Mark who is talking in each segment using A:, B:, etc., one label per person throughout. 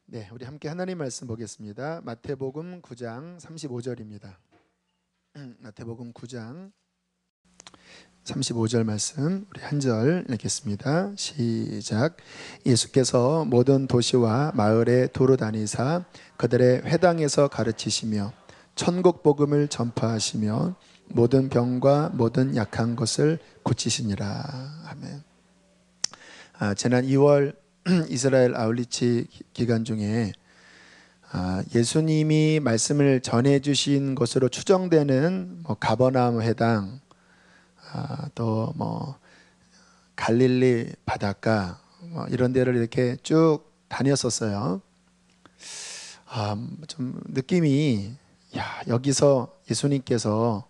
A: 네, 우리 함께 하나님 말씀 보겠습니다. 마태복음 9장 35절입니다. 마태복음 9장 35절 말씀 우리 한 절 읽겠습니다. 시작. 예수께서 모든 도시와 마을에 두루 다니사 그들의 회당에서 가르치시며 천국 복음을 전파하시며 모든 병과 모든 약한 것을 고치시니라. 아멘. 지난 2월 이스라엘 아울리치 기간 중에 예수님이 말씀을 전해주신 것으로 추정되는 가버나움 회당, 또 갈릴리 바닷가 이런 데를 이렇게 쭉 다녔었어요. 좀 느낌이 여기서 예수님께서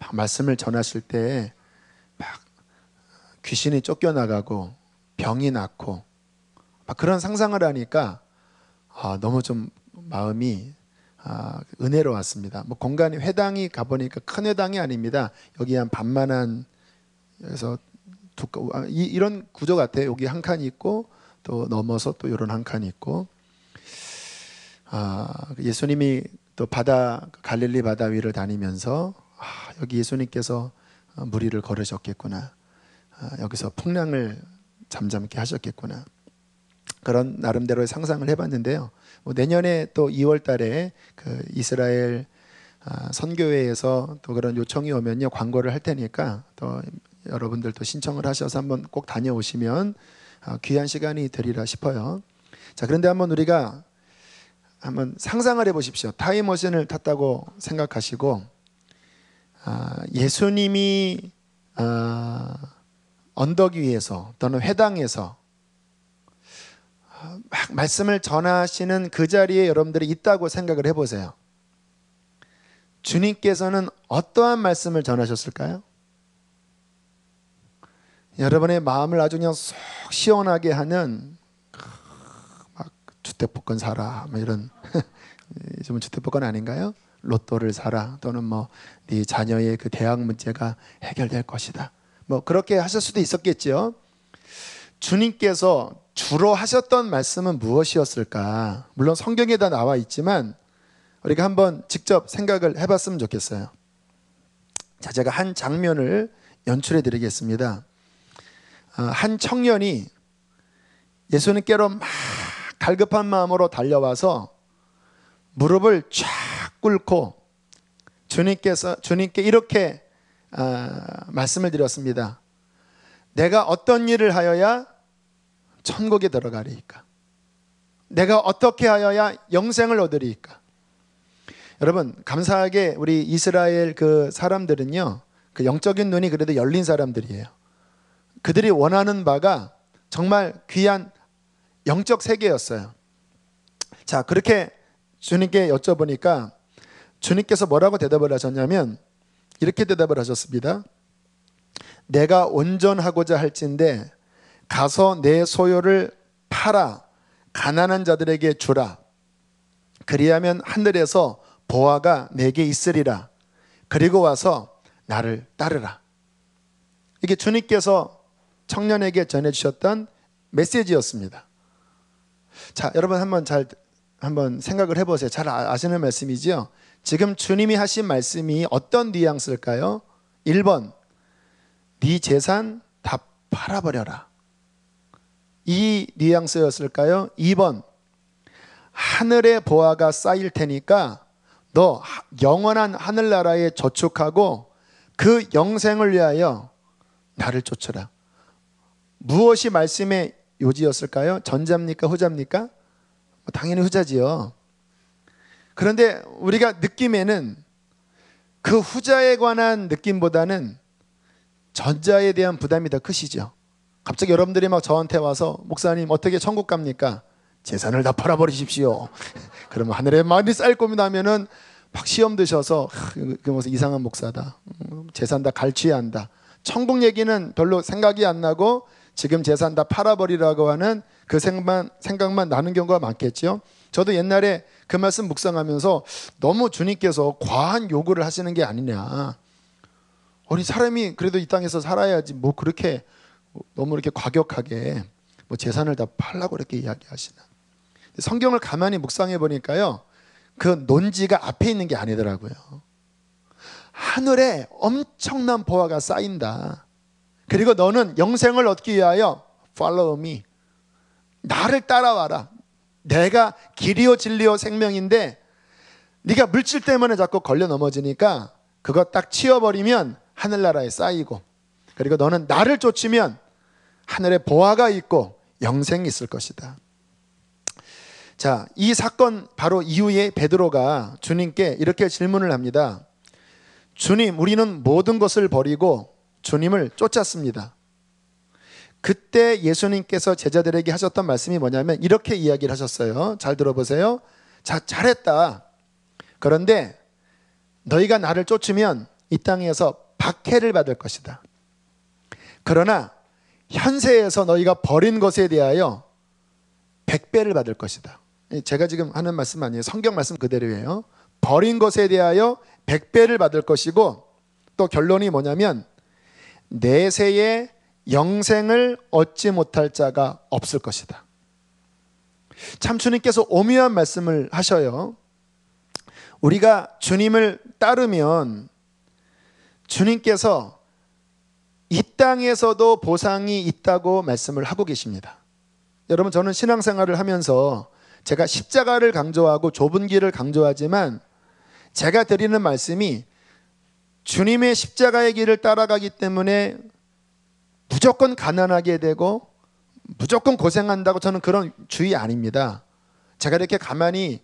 A: 막 말씀을 전하실 때 막 귀신이 쫓겨나가고 병이 낫고 막 그런 상상을 하니까 너무 좀 마음이 은혜로웠습니다. 공간이 회당이 가보니까 큰 회당이 아닙니다. 여기 한 반만한, 그래서 이런 구조 같아요. 여기 한 칸이 있고 또 넘어서 또 이런 한 칸이 있고, 예수님이 또 갈릴리 바다 위를 다니면서 여기 예수님께서 무리를 걸으셨겠구나, 여기서 풍랑을 잠잠케 하셨겠구나, 그런 나름대로의 상상을 해봤는데요. 내년에 또 2월 달에 그 이스라엘 선교회에서 또 그런 요청이 오면요, 광고를 할 테니까 또 여러분들도 신청을 하셔서 한번 꼭 다녀오시면 귀한 시간이 되리라 싶어요. 자, 그런데 한번 우리가 한번 상상을 해보십시오. 타임머신을 탔다고 생각하시고 예수님이 언덕 위에서 또는 회당에서 막 말씀을 전하시는 그 자리에 여러분들이 있다고 생각을 해보세요. 주님께서는 어떠한 말씀을 전하셨을까요? 여러분의 마음을 아주 그냥 속 시원하게 하는 막 주택복권 사라 이런 요즘은 주택복권 아닌가요? 로또를 사라, 또는 네 자녀의 그 대학 문제가 해결될 것이다, 그렇게 하실 수도 있었겠죠. 주님께서 주로 하셨던 말씀은 무엇이었을까? 물론 성경에 다 나와 있지만 우리가 한번 직접 생각을 해봤으면 좋겠어요. 자, 제가 한 장면을 연출해 드리겠습니다. 한 청년이 예수님께로 막 갈급한 마음으로 달려와서 무릎을 쫙 꿇고 주님께 이렇게 말씀을 드렸습니다. 내가 어떤 일을 하여야 천국에 들어가리이까? 내가 어떻게 하여야 영생을 얻으리이까? 여러분, 감사하게 우리 이스라엘 그 사람들은요, 그 영적인 눈이 그래도 열린 사람들이에요. 그들이 원하는 바가 정말 귀한 영적 세계였어요. 자, 그렇게 주님께 여쭤보니까 주님께서 뭐라고 대답을 하셨냐면 이렇게 대답을 하셨습니다. 내가 온전하고자 할진대 가서 내 소유를 팔아 가난한 자들에게 주라. 그리하면 하늘에서 보화가 내게 있으리라. 그리고 와서 나를 따르라. 이게 주님께서 청년에게 전해주셨던 메시지였습니다. 자, 여러분 한번 생각을 해보세요. 잘 아시는 말씀이지요. 지금 주님이 하신 말씀이 어떤 뉘앙스일까요? 1번, 네 재산 다 팔아버려라, 이 뉘앙스였을까요? 2번, 하늘의 보화가 쌓일 테니까 너 영원한 하늘나라에 저축하고 그 영생을 위하여 나를 쫓으라. 무엇이 말씀의 요지였을까요? 전자입니까? 후자입니까? 당연히 후자지요. 그런데 우리가 느낌에는 그 후자에 관한 느낌보다는 전자에 대한 부담이 더 크시죠. 갑자기 여러분들이 막 저한테 와서 목사님 어떻게 천국 갑니까? 재산을 다 팔아버리십시오. 그러면 하늘에 많이 쌓일 겁니다 하면은 막 시험 드셔서 그 무슨 이상한 목사다, 재산 다 갈취해야 한다, 천국 얘기는 별로 생각이 안 나고 지금 재산 다 팔아버리라고 하는 그 생각만 나는 경우가 많겠죠. 저도 옛날에 그 말씀 묵상하면서 너무 주님께서 과한 요구를 하시는 게 아니냐, 우리 사람이 그래도 이 땅에서 살아야지 그렇게 너무 이렇게 과격하게 재산을 다 팔라고 이렇게 이야기하시나. 성경을 가만히 묵상해 보니까요, 그 논지가 앞에 있는 게 아니더라고요. 하늘에 엄청난 보화가 쌓인다. 그리고 너는 영생을 얻기 위하여 follow me, 나를 따라와라. 내가 길이요 진리요 생명인데 네가 물질 때문에 자꾸 걸려 넘어지니까 그거 딱 치워버리면 하늘나라에 쌓이고, 그리고 너는 나를 쫓으면 하늘에 보화가 있고 영생이 있을 것이다. 자, 이 사건 바로 이후에 베드로가 주님께 이렇게 질문을 합니다. 주님, 우리는 모든 것을 버리고 주님을 쫓았습니다. 그때 예수님께서 제자들에게 하셨던 말씀이 뭐냐면 이렇게 이야기를 하셨어요. 잘 들어보세요. 자, 잘했다. 그런데 너희가 나를 쫓으면 이 땅에서 박해를 받을 것이다. 그러나 현세에서 너희가 버린 것에 대하여 100배를 받을 것이다. 제가 지금 하는 말씀 아니에요. 성경 말씀 그대로예요. 버린 것에 대하여 100배를 받을 것이고, 또 결론이 뭐냐면 내세에 영생을 얻지 못할 자가 없을 것이다. 참 주님께서 오묘한 말씀을 하셔요. 우리가 주님을 따르면 주님께서 이 땅에서도 보상이 있다고 말씀을 하고 계십니다. 여러분, 저는 신앙생활을 하면서 제가 십자가를 강조하고 좁은 길을 강조하지만 제가 드리는 말씀이 주님의 십자가의 길을 따라가기 때문에 무조건 가난하게 되고 무조건 고생한다고, 저는 그런 주의 아닙니다. 제가 이렇게 가만히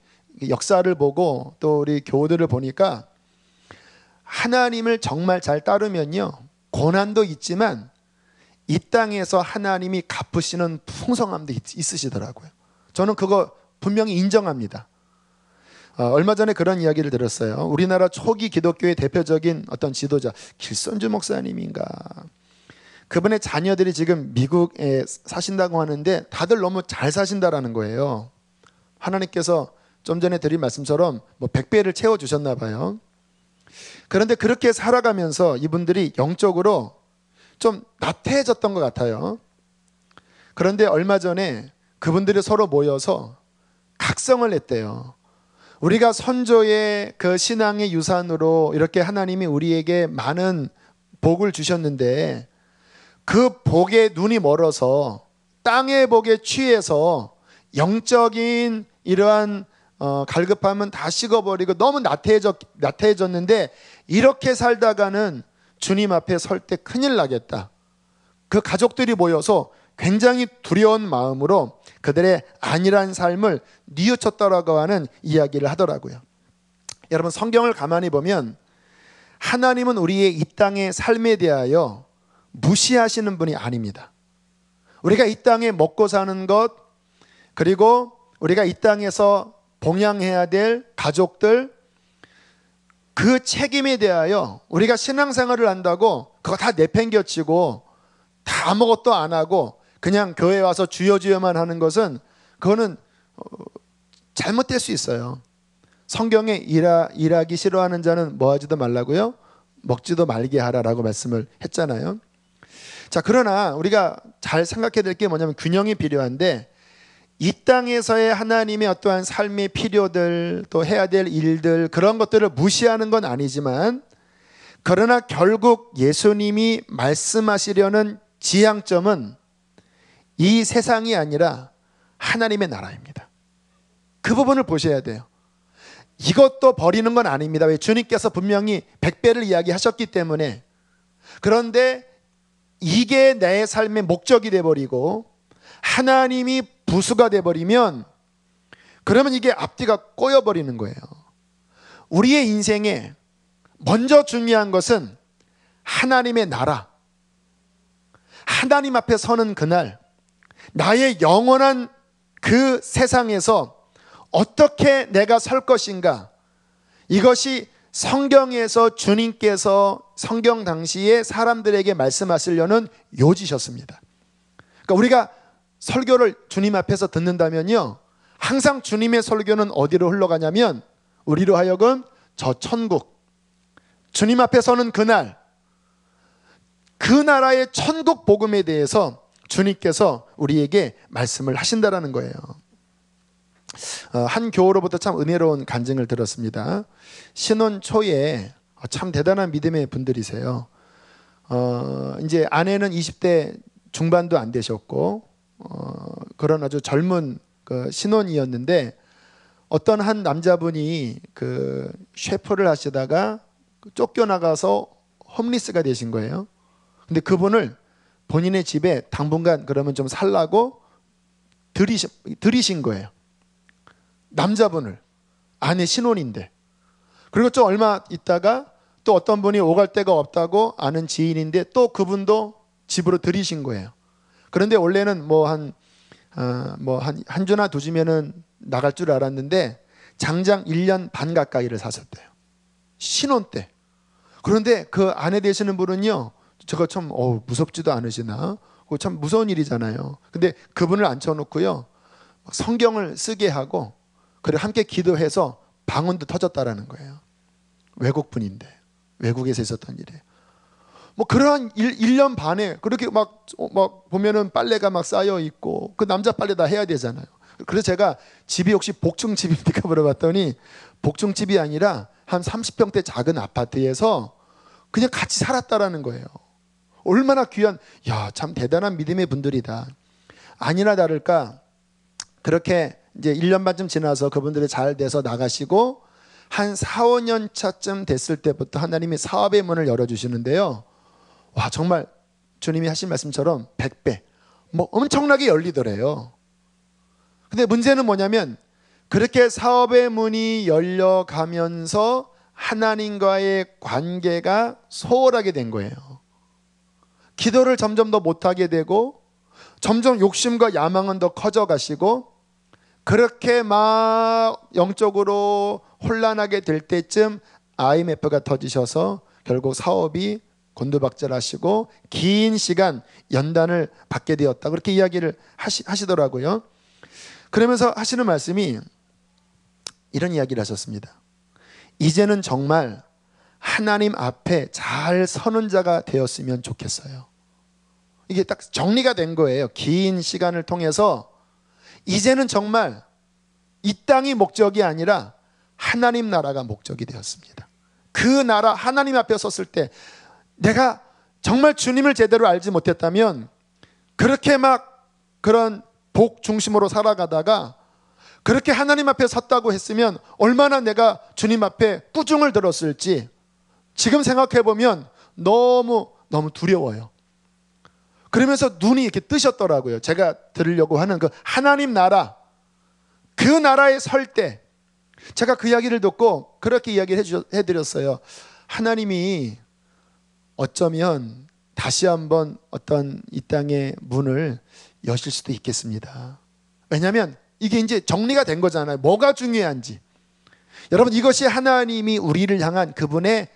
A: 역사를 보고 또 우리 교우들을 보니까 하나님을 정말 잘 따르면요, 고난도 있지만 이 땅에서 하나님이 갚으시는 풍성함도 있으시더라고요. 저는 그거 분명히 인정합니다. 얼마 전에 그런 이야기를 들었어요. 우리나라 초기 기독교의 대표적인 어떤 지도자, 길선주 목사님인가, 그분의 자녀들이 지금 미국에 사신다고 하는데 다들 너무 잘 사신다라는 거예요. 하나님께서 좀 전에 드린 말씀처럼 100배를 채워주셨나 봐요. 그런데 그렇게 살아가면서 이분들이 영적으로 좀 나태해졌던 것 같아요. 그런데 얼마 전에 그분들이 서로 모여서 각성을 했대요. 우리가 선조의 그 신앙의 유산으로 이렇게 하나님이 우리에게 많은 복을 주셨는데 그 복에 눈이 멀어서 땅의 복에 취해서 영적인 이러한 갈급함은 다 식어버리고 너무 나태해졌는데 이렇게 살다가는 주님 앞에 설 때 큰일 나겠다. 그 가족들이 모여서 굉장히 두려운 마음으로 그들의 안일한 삶을 뉘우쳤다라고 하는 이야기를 하더라고요. 여러분, 성경을 가만히 보면 하나님은 우리의 이 땅의 삶에 대하여 무시하시는 분이 아닙니다. 우리가 이 땅에 먹고 사는 것, 그리고 우리가 이 땅에서 봉양해야 될 가족들, 그 책임에 대하여 우리가 신앙생활을 한다고 그거 다 내팽겨치고 다 아무것도 안 하고 그냥 교회에 와서 주여 주여만 하는 것은, 그거는 잘못될 수 있어요. 성경에 일하기 싫어하는 자는 뭐 하지도 말라고요? 먹지도 말게 하라라고 말씀을 했잖아요. 자, 그러나 우리가 잘 생각해야 될 게 뭐냐면 균형이 필요한데, 이 땅에서의 하나님의 어떠한 삶의 필요들, 또 해야 될 일들, 그런 것들을 무시하는 건 아니지만, 그러나 결국 예수님이 말씀하시려는 지향점은 이 세상이 아니라 하나님의 나라입니다. 그 부분을 보셔야 돼요. 이것도 버리는 건 아닙니다. 왜? 주님께서 분명히 100배를 이야기하셨기 때문에. 그런데 이게 내 삶의 목적이 돼버리고 하나님이 부수가 돼버리면, 그러면 이게 앞뒤가 꼬여버리는 거예요. 우리의 인생에 먼저 중요한 것은 하나님의 나라, 하나님 앞에 서는 그날, 나의 영원한 그 세상에서 어떻게 내가 설 것인가, 이것이 성경에서 주님께서 성경 당시에 사람들에게 말씀하시려는 요지셨습니다. 그러니까 우리가 설교를 주님 앞에서 듣는다면요, 항상 주님의 설교는 어디로 흘러가냐면 우리로 하여금 저 천국, 주님 앞에 서는 그날, 그 나라의 천국 복음에 대해서 주님께서 우리에게 말씀을 하신다라는 거예요. 한 교우로부터 참 은혜로운 간증을 들었습니다. 신혼 초에 참 대단한 믿음의 분들이세요. 이제 아내는 20대 중반도 안 되셨고 그런 아주 젊은 그 신혼이었는데 어떤 한 남자분이 그 셰프를 하시다가 쫓겨나가서 홈리스가 되신 거예요. 근데 그분을 본인의 집에 당분간 그러면 좀 살라고 들이신 거예요. 남자분을, 아내 신혼인데. 그리고 좀 얼마 있다가 또 어떤 분이 오갈 데가 없다고 아는 지인인데 또 그분도 집으로 들이신 거예요. 그런데 원래는 한 주나 두 주면은 나갈 줄 알았는데 장장 1년 반 가까이를 사셨대요. 신혼 때. 그런데 그 아내 되시는 분은요, 저거 참 무섭지도 않으시나? 그거 참 무서운 일이잖아요. 근데 그분을 앉혀놓고요, 성경을 쓰게 하고 그리고 함께 기도해서 방언도 터졌다라는 거예요. 외국분인데, 외국에서 있었던 일이에요. 뭐 그러한 1년 반에 그렇게 막 보면은 빨래가 막 쌓여 있고 그 남자 빨래 다 해야 되잖아요. 그래서 제가 집이 혹시 복층집입니까 물어봤더니 복층집이 아니라 한 30평대 작은 아파트에서 그냥 같이 살았다라는 거예요. 얼마나 귀한, 참 대단한 믿음의 분들이다. 아니나 다를까 그렇게 이제 1년 반쯤 지나서 그분들이 잘 돼서 나가시고 한 4, 5년 차쯤 됐을 때부터 하나님이 사업의 문을 열어주시는데요. 와, 정말 주님이 하신 말씀처럼 100배 뭐 엄청나게 열리더래요. 근데 문제는 뭐냐면 그렇게 사업의 문이 열려가면서 하나님과의 관계가 소홀하게 된 거예요. 기도를 점점 더 못하게 되고 점점 욕심과 야망은 더 커져가시고 그렇게 막 영적으로 혼란하게 될 때쯤 IMF가 터지셔서 결국 사업이 곤두박질하시고 긴 시간 연단을 받게 되었다. 그렇게 이야기를 하시더라고요. 그러면서 하시는 말씀이 이런 이야기를 하셨습니다. 이제는 정말 하나님 앞에 잘 서는 자가 되었으면 좋겠어요. 이게 딱 정리가 된 거예요. 긴 시간을 통해서 이제는 정말 이 땅이 목적이 아니라 하나님 나라가 목적이 되었습니다. 그 나라 하나님 앞에 섰을 때 내가 정말 주님을 제대로 알지 못했다면 그렇게 막 그런 복 중심으로 살아가다가 그렇게 하나님 앞에 섰다고 했으면 얼마나 내가 주님 앞에 꾸중을 들었을지 지금 생각해 보면 너무 두려워요. 그러면서 눈이 이렇게 뜨셨더라고요. 제가 들으려고 하는 그 하나님 나라, 그 나라에 설 때 제가 그 이야기를 듣고 그렇게 이야기를 해드렸어요. 하나님이 어쩌면 다시 한번 어떤 이 땅의 문을 여실 수도 있겠습니다. 왜냐하면 이게 이제 정리가 된 거잖아요. 뭐가 중요한지. 여러분, 이것이 하나님이 우리를 향한 그분의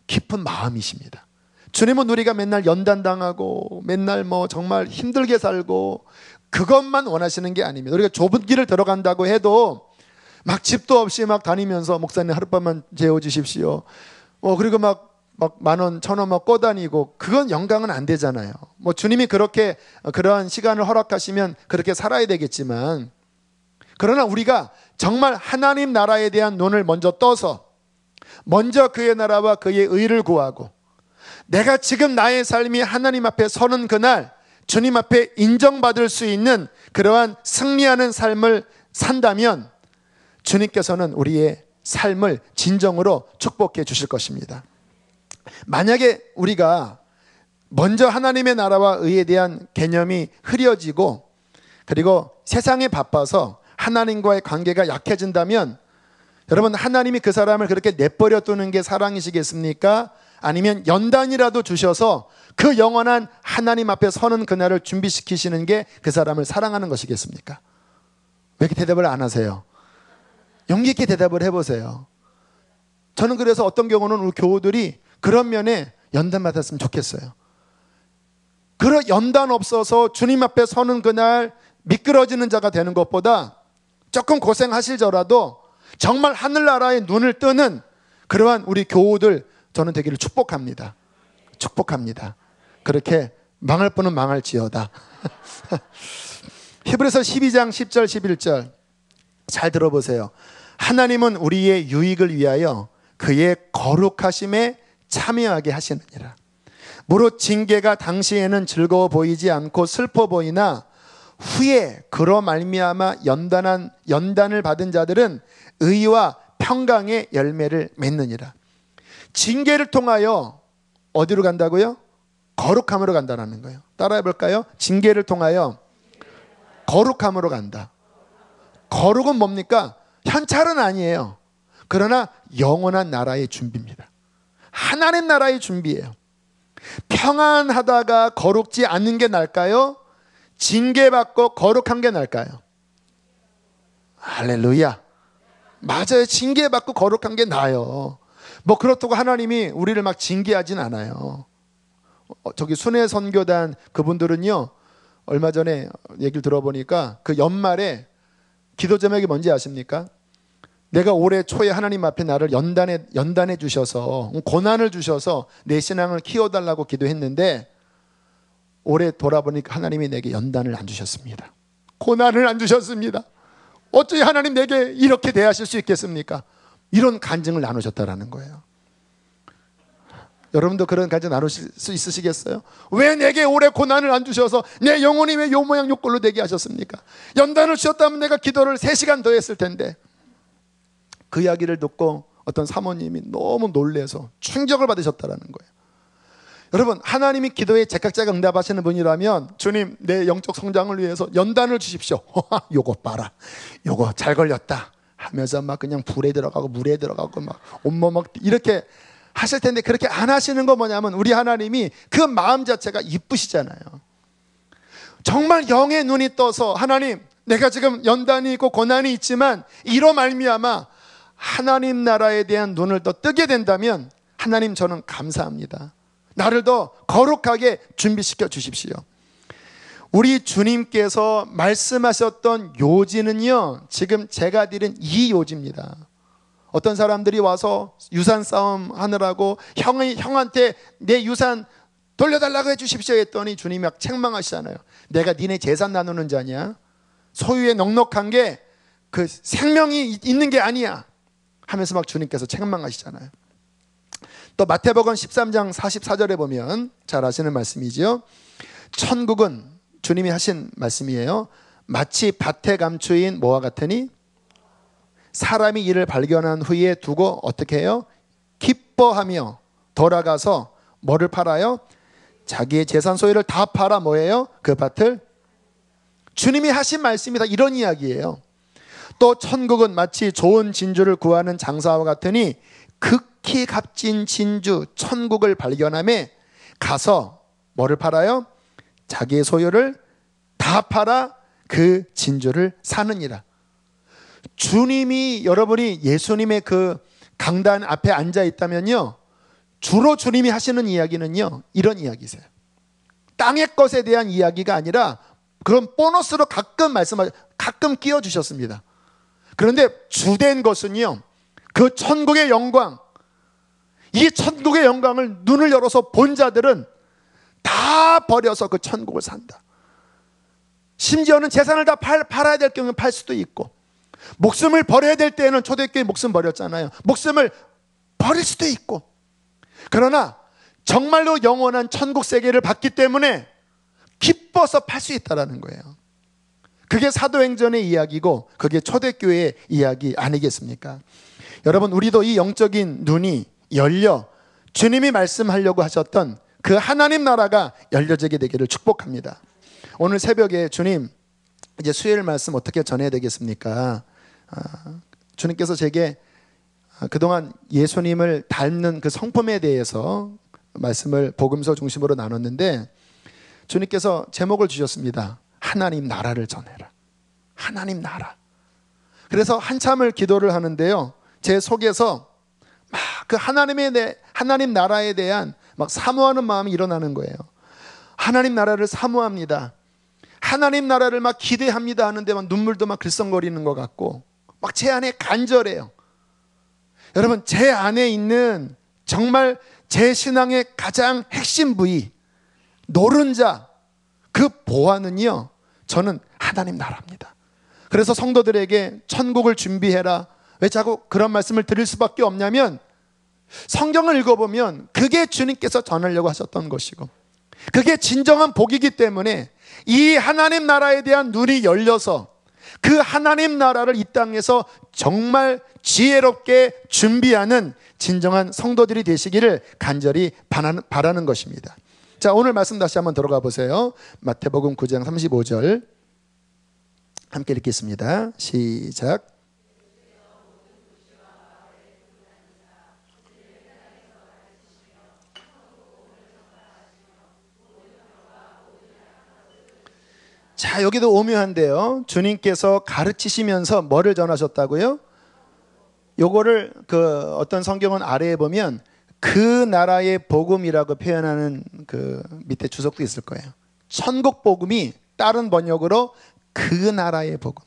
A: 깊은 마음이십니다. 주님은 우리가 맨날 연단당하고 맨날 정말 힘들게 살고 그것만 원하시는 게 아닙니다. 우리가 좁은 길을 들어간다고 해도 막 집도 없이 막 다니면서 목사님 하룻밤만 재워주십시오. 그리고 막 10,000원, 1,000원 막 꺼다니고 그건 영광은 안 되잖아요. 주님이 그렇게 그런 시간을 허락하시면 그렇게 살아야 되겠지만 그러나 우리가 정말 하나님 나라에 대한 눈을 먼저 떠서 먼저 그의 나라와 그의 의를 구하고 내가 지금 나의 삶이 하나님 앞에 서는 그날 주님 앞에 인정받을 수 있는 그러한 승리하는 삶을 산다면 주님께서는 우리의 삶을 진정으로 축복해 주실 것입니다. 만약에 우리가 먼저 하나님의 나라와 의에 대한 개념이 흐려지고 그리고 세상에 바빠서 하나님과의 관계가 약해진다면 여러분, 하나님이 그 사람을 그렇게 내버려 두는 게 사랑이시겠습니까? 아니면 연단이라도 주셔서 그 영원한 하나님 앞에 서는 그날을 준비시키시는 게 그 사람을 사랑하는 것이겠습니까? 왜 이렇게 대답을 안 하세요? 용기 있게 대답을 해보세요. 저는 그래서 어떤 경우는 우리 교우들이 그런 면에 연단 받았으면 좋겠어요. 그런 연단 없어서 주님 앞에 서는 그날 미끄러지는 자가 되는 것보다 조금 고생하실저라도 정말 하늘나라의 눈을 뜨는 그러한 우리 교우들 저는 되기를 축복합니다. 축복합니다. 그렇게 망할 분은 망할지어다. 히브리서 12장 10절 11절 잘 들어보세요. 하나님은 우리의 유익을 위하여 그의 거룩하심에 참여하게 하시느니라. 무릇 징계가 당시에는 즐거워 보이지 않고 슬퍼 보이나 후에 그로 말미암아 연단을 받은 자들은 의와 평강의 열매를 맺느니라. 징계를 통하여 어디로 간다고요? 거룩함으로 간다는 거예요. 따라해 볼까요? 징계를 통하여 거룩함으로 간다. 거룩은 뭡니까? 현찰은 아니에요. 그러나 영원한 나라의 준비입니다. 하나님 나라의 준비예요. 평안하다가 거룩지 않는 게 나을까요? 징계받고 거룩한 게 나을까요? 할렐루야. 맞아요. 징계받고 거룩한 게 나아요. 뭐 그렇다고 하나님이 우리를 막 징계하진 않아요. 저기 순회 선교단 그분들은요, 얼마 전에 얘기를 들어보니까 그 연말에 기도 제목이 뭔지 아십니까? 내가 올해 초에 하나님 앞에 나를 연단해 주셔서, 고난을 주셔서 내 신앙을 키워달라고 기도했는데 올해 돌아보니까 하나님이 내게 연단을 안 주셨습니다. 고난을 안 주셨습니다. 어찌 하나님 내게 이렇게 대하실 수 있겠습니까? 이런 간증을 나누셨다라는 거예요. 여러분도 그런 간증 나누실 수 있으시겠어요? 왜 내게 올해 고난을 안 주셔서 내 영혼이 왜 요 모양 요 꼴로 되게 하셨습니까? 연단을 주셨다면 내가 기도를 3시간 더 했을 텐데. 그 이야기를 듣고 어떤 사모님이 너무 놀래서 충격을 받으셨다라는 거예요. 여러분, 하나님이 기도에 제각자가 응답하시는 분이라면 주님, 내 영적 성장을 위해서 연단을 주십시오. 요거 봐라, 요거 잘 걸렸다 하면서 막 그냥 불에 들어가고 물에 들어가고 막 온몸 막 이렇게 하실 텐데, 그렇게 안 하시는 거 뭐냐면 우리 하나님이 그 마음 자체가 이쁘시잖아요. 정말 영의 눈이 떠서 하나님, 내가 지금 연단이 있고 고난이 있지만 이로 말미암아 하나님 나라에 대한 눈을 더 뜨게 된다면 하나님, 저는 감사합니다. 나를 더 거룩하게 준비시켜 주십시오. 우리 주님께서 말씀하셨던 요지는요, 지금 제가 드린 이 요지입니다. 어떤 사람들이 와서 유산 싸움 하느라고 형한테 내 유산 돌려달라고 해주십시오 했더니 주님이 막 책망하시잖아요. 내가 니네 재산 나누는 자냐? 소유에 넉넉한 게 그 생명이 있는 게 아니야 하면서 막 주님께서 책망하시잖아요. 또 마태복음 13장 44절에 보면 잘 아시는 말씀이죠. 천국은, 주님이 하신 말씀이에요, 마치 밭에 감추인 뭐와 같으니 사람이 이를 발견한 후에 두고 어떻게 해요? 기뻐하며 돌아가서 뭐를 팔아요? 자기의 재산 소유를 다 팔아 뭐예요? 그 밭을. 주님이 하신 말씀이 다 이런 이야기예요. 또 천국은 마치 좋은 진주를 구하는 장사와 같으니 극히 값진 진주 천국을 발견함에 가서 뭐를 팔아요? 자기의 소유를 다 팔아 그 진주를 사느니라. 주님이, 여러분이 예수님의 그 강단 앞에 앉아 있다면요, 주로 주님이 하시는 이야기는요, 이런 이야기세요. 땅의 것에 대한 이야기가 아니라 그런 보너스로 가끔 끼워주셨습니다. 그런데 주된 것은요, 그 천국의 영광, 이 천국의 영광을 눈을 열어서 본 자들은 다 버려서 그 천국을 산다. 심지어는 재산을 다 팔아야 될 경우는 팔 수도 있고, 목숨을 버려야 될 때에는 초대교회 목숨 버렸잖아요. 목숨을 버릴 수도 있고, 그러나 정말로 영원한 천국 세계를 받기 때문에 기뻐서 팔 수 있다는 거예요. 그게 사도행전의 이야기고 그게 초대교회의 이야기 아니겠습니까? 여러분, 우리도 이 영적인 눈이 열려 주님이 말씀하려고 하셨던 그 하나님 나라가 열려지게 되기를 축복합니다. 오늘 새벽에 주님, 이제 수요일 말씀 어떻게 전해야 되겠습니까? 주님께서 제게 그동안 예수님을 닮는 그 성품에 대해서 말씀을 복음서 중심으로 나눴는데, 주님께서 제목을 주셨습니다. 하나님 나라를 전해라. 하나님 나라. 그래서 한참을 기도를 하는데요, 제 속에서 막 그 하나님 나라에 대한 막 사모하는 마음이 일어나는 거예요. 하나님 나라를 사모합니다. 하나님 나라를 막 기대합니다 하는데 막 눈물도 막 글썽거리는 것 같고 막 제 안에 간절해요. 여러분, 제 안에 있는 정말 제 신앙의 가장 핵심 부위, 노른자, 그 보안은요, 저는 하나님 나라입니다. 그래서 성도들에게 천국을 준비해라. 왜 자꾸 그런 말씀을 드릴 수밖에 없냐면 성경을 읽어보면 그게 주님께서 전하려고 하셨던 것이고 그게 진정한 복이기 때문에 이 하나님 나라에 대한 눈이 열려서 그 하나님 나라를 이 땅에서 정말 지혜롭게 준비하는 진정한 성도들이 되시기를 간절히 바라는 것입니다. 자, 오늘 말씀 다시 한번 들어가 보세요. 마태복음 9장 35절 함께 읽겠습니다. 시작. 자, 여기도 오묘한데요. 주님께서 가르치시면서 뭐를 전하셨다고요? 요거를 어떤 성경은 아래에 보면 그 나라의 복음이라고 표현하는 그 밑에 주석도 있을 거예요. 천국 복음이 다른 번역으로 그 나라의 복음.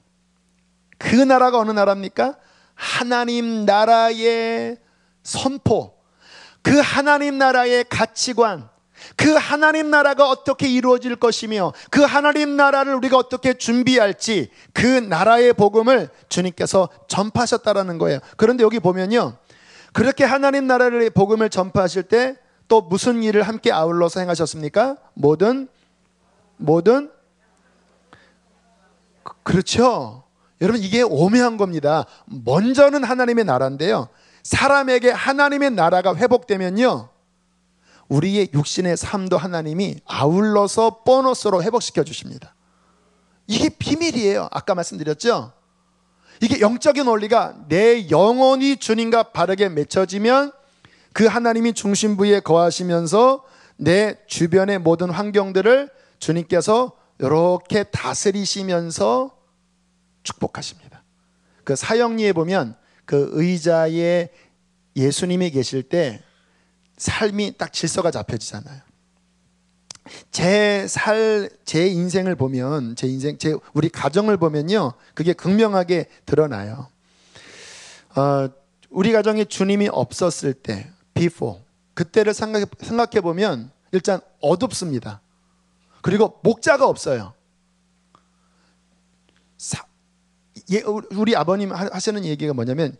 A: 그 나라가 어느 나라입니까? 하나님 나라의 선포, 그 하나님 나라의 가치관, 그 하나님 나라가 어떻게 이루어질 것이며 그 하나님 나라를 우리가 어떻게 준비할지 그 나라의 복음을 주님께서 전파하셨다라는 거예요. 그런데 여기 보면요, 그렇게 하나님 나라의 복음을 전파하실 때 또 무슨 일을 함께 아울러서 행하셨습니까? 모든 그렇죠. 여러분, 이게 오묘한 겁니다. 먼저는 하나님의 나라인데요, 사람에게 하나님의 나라가 회복되면요, 우리의 육신의 삶도 하나님이 아울러서 보너스로 회복시켜 주십니다. 이게 비밀이에요. 아까 말씀드렸죠. 이게 영적인 원리가 내 영혼이 주님과 바르게 맺혀지면 그 하나님이 중심부에 거하시면서 내 주변의 모든 환경들을 주님께서 이렇게 다스리시면서 축복하십니다. 그 사형리에 보면 그 의자에 예수님이 계실 때 삶이 딱 질서가 잡혀지잖아요. 제 인생을 보면, 우리 가정을 보면요, 그게 극명하게 드러나요. 우리 가정에 주님이 없었을 때, before, 그때를 생각해 보면 일단 어둡습니다. 그리고 목자가 없어요. 우리 아버님 하시는 얘기가 뭐냐면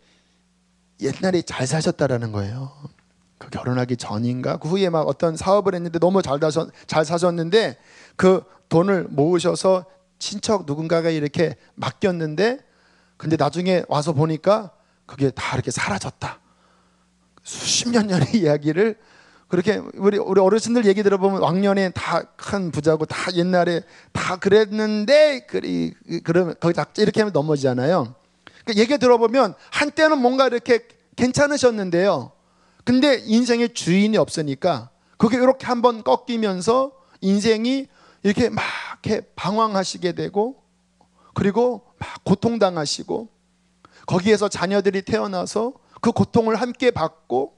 A: 옛날에 잘 사셨다라는 거예요. 그 결혼하기 전인가 그 후에 막 어떤 사업을 했는데 너무 잘 사셨는데 그 돈을 모으셔서 친척 누군가가 이렇게 맡겼는데 근데 나중에 와서 보니까 그게 다 이렇게 사라졌다. 수십년 전의 이야기를 그렇게 우리 어르신들 얘기 들어보면 왕년에 다 큰 부자고 다 옛날에 다 그랬는데 그러면 거기 다 이렇게 하면 넘어지잖아요. 그러니까 얘기 들어보면 한때는 뭔가 이렇게 괜찮으셨는데요, 근데 인생의 주인이 없으니까 그게 이렇게 한번 꺾이면서 인생이 이렇게 막 이렇게 방황하시게 되고 그리고 막 고통당하시고 거기에서 자녀들이 태어나서 그 고통을 함께 받고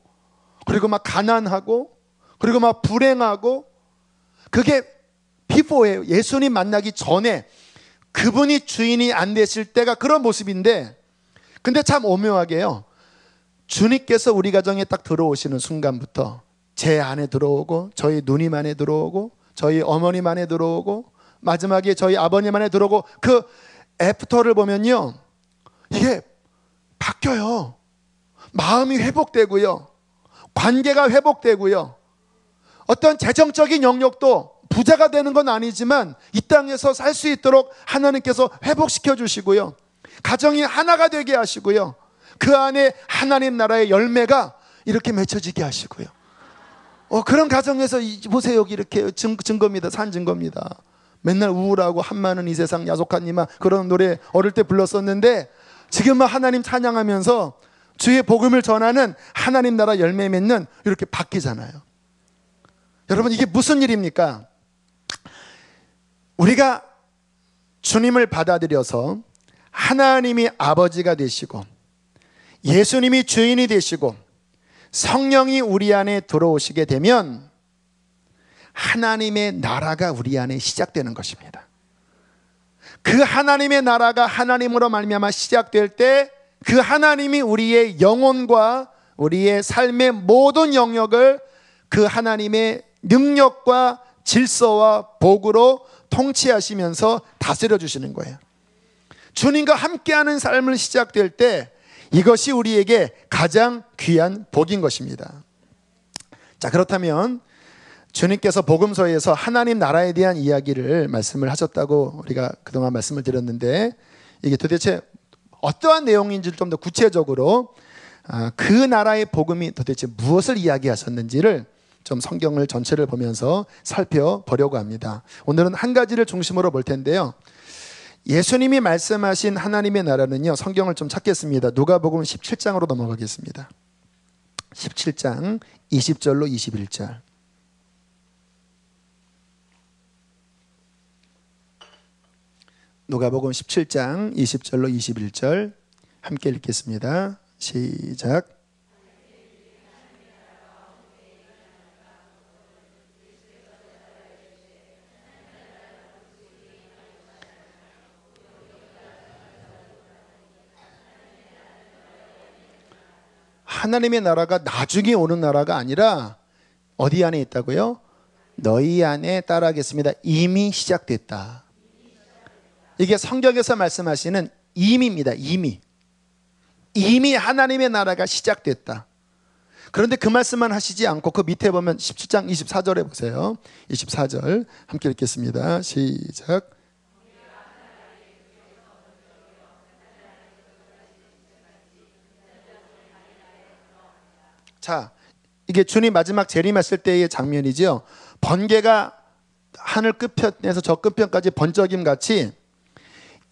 A: 그리고 막 가난하고 그리고 막 불행하고 그게 비포예요. 예수님 만나기 전에 그분이 주인이 안 되실 때가 그런 모습인데 근데 참 오묘하게요. 주님께서 우리 가정에 딱 들어오시는 순간부터 제 안에 들어오고 저희 누님 안에 들어오고 저희 어머님 안에 들어오고 마지막에 저희 아버님 안에 들어오고 그 애프터를 보면요, 이게 바뀌어요. 마음이 회복되고요, 관계가 회복되고요, 어떤 재정적인 영역도 부자가 되는 건 아니지만 이 땅에서 살 수 있도록 하나님께서 회복시켜 주시고요, 가정이 하나가 되게 하시고요, 그 안에 하나님 나라의 열매가 이렇게 맺혀지게 하시고요. 그런 가정에서 보세요. 여기 이렇게 증거입니다. 산 증거입니다. 맨날 우울하고 한마는 이 세상 야속하니만 그런 노래 어릴 때 불렀었는데 지금은 하나님 찬양하면서 주의 복음을 전하는 하나님 나라 열매 맺는 이렇게 바뀌잖아요. 여러분, 이게 무슨 일입니까? 우리가 주님을 받아들여서 하나님이 아버지가 되시고 예수님이 주인이 되시고 성령이 우리 안에 들어오시게 되면 하나님의 나라가 우리 안에 시작되는 것입니다. 그 하나님의 나라가 하나님으로 말미암아 시작될 때 그 하나님이 우리의 영혼과 우리의 삶의 모든 영역을 그 하나님의 능력과 질서와 복으로 통치하시면서 다스려 주시는 거예요. 주님과 함께하는 삶을 시작될 때 이것이 우리에게 가장 귀한 복인 것입니다. 자, 그렇다면 주님께서 복음서에서 하나님 나라에 대한 이야기를 말씀을 하셨다고 우리가 그동안 말씀을 드렸는데, 이게 도대체 어떠한 내용인지를 좀 더 구체적으로 그 나라의 복음이 도대체 무엇을 이야기하셨는지를 좀 성경을 전체를 보면서 살펴보려고 합니다. 오늘은 한 가지를 중심으로 볼 텐데요, 예수님이 말씀하신 하나님의 나라는요, 성경을 좀 찾겠습니다. 누가복음 17장으로 넘어가겠습니다. 17장 20절로 21절. 누가복음 17장 20절로 21절 함께 읽겠습니다. 시작. 하나님의 나라가 나중에 오는 나라가 아니라 어디 안에 있다고요? 너희 안에 따라하겠습니다. 이미 시작됐다. 이게 성경에서 말씀하시는 이미입니다. 이미 하나님의 나라가 시작됐다. 그런데 그 말씀만 하시지 않고 그 밑에 보면 17장 24절에 보세요. 24절 함께 읽겠습니다. 시작. 자, 이게 주님 마지막 재림했을 때의 장면이죠. 번개가 하늘 끝편에서 저 끝편까지 번쩍임 같이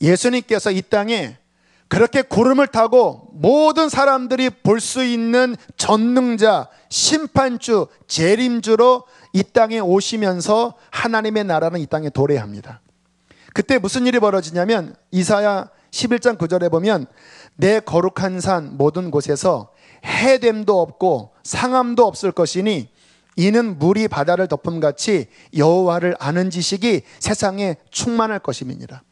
A: 예수님께서 이 땅에 그렇게 구름을 타고 모든 사람들이 볼 수 있는 전능자, 심판주, 재림주로 이 땅에 오시면서 하나님의 나라는 이 땅에 도래합니다. 그때 무슨 일이 벌어지냐면 이사야 11장 9절에 보면 내 거룩한 산 모든 곳에서 해됨도 없고 상함도 없을 것이니 이는 물이 바다를 덮음같이 여호와를 아는 지식이 세상에 충만할 것임이니라.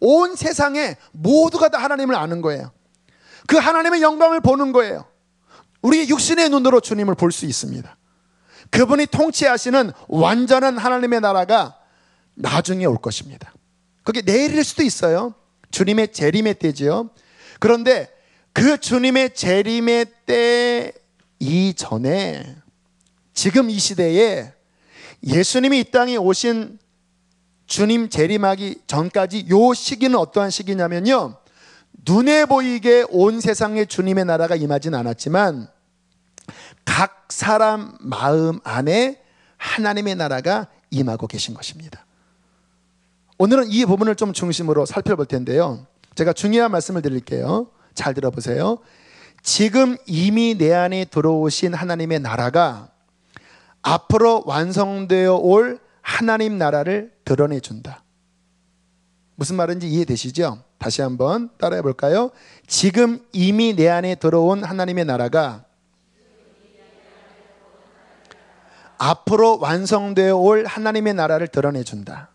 A: 온 세상에 모두가 다 하나님을 아는 거예요. 그 하나님의 영광을 보는 거예요. 우리 육신의 눈으로 주님을 볼 수 있습니다. 그분이 통치하시는 완전한 하나님의 나라가 나중에 올 것입니다. 그게 내일일 수도 있어요. 주님의 재림의 때지요. 그런데 그 주님의 재림의 때 이전에, 지금 이 시대에 예수님이 이 땅에 오신 주님 재림하기 전까지 요 시기는 어떠한 시기냐면요, 눈에 보이게 온 세상에 주님의 나라가 임하진 않았지만 각 사람 마음 안에 하나님의 나라가 임하고 계신 것입니다. 오늘은 이 부분을 좀 중심으로 살펴볼 텐데요, 제가 중요한 말씀을 드릴게요. 잘 들어보세요. 지금 이미 내 안에 들어오신 하나님의 나라가 앞으로 완성되어 올 하나님 나라를 드러내준다. 무슨 말인지 이해되시죠? 다시 한번 따라해 볼까요? 지금 이미 내 안에 들어온 하나님의 나라가 앞으로 완성되어 올 하나님의 나라를 드러내준다.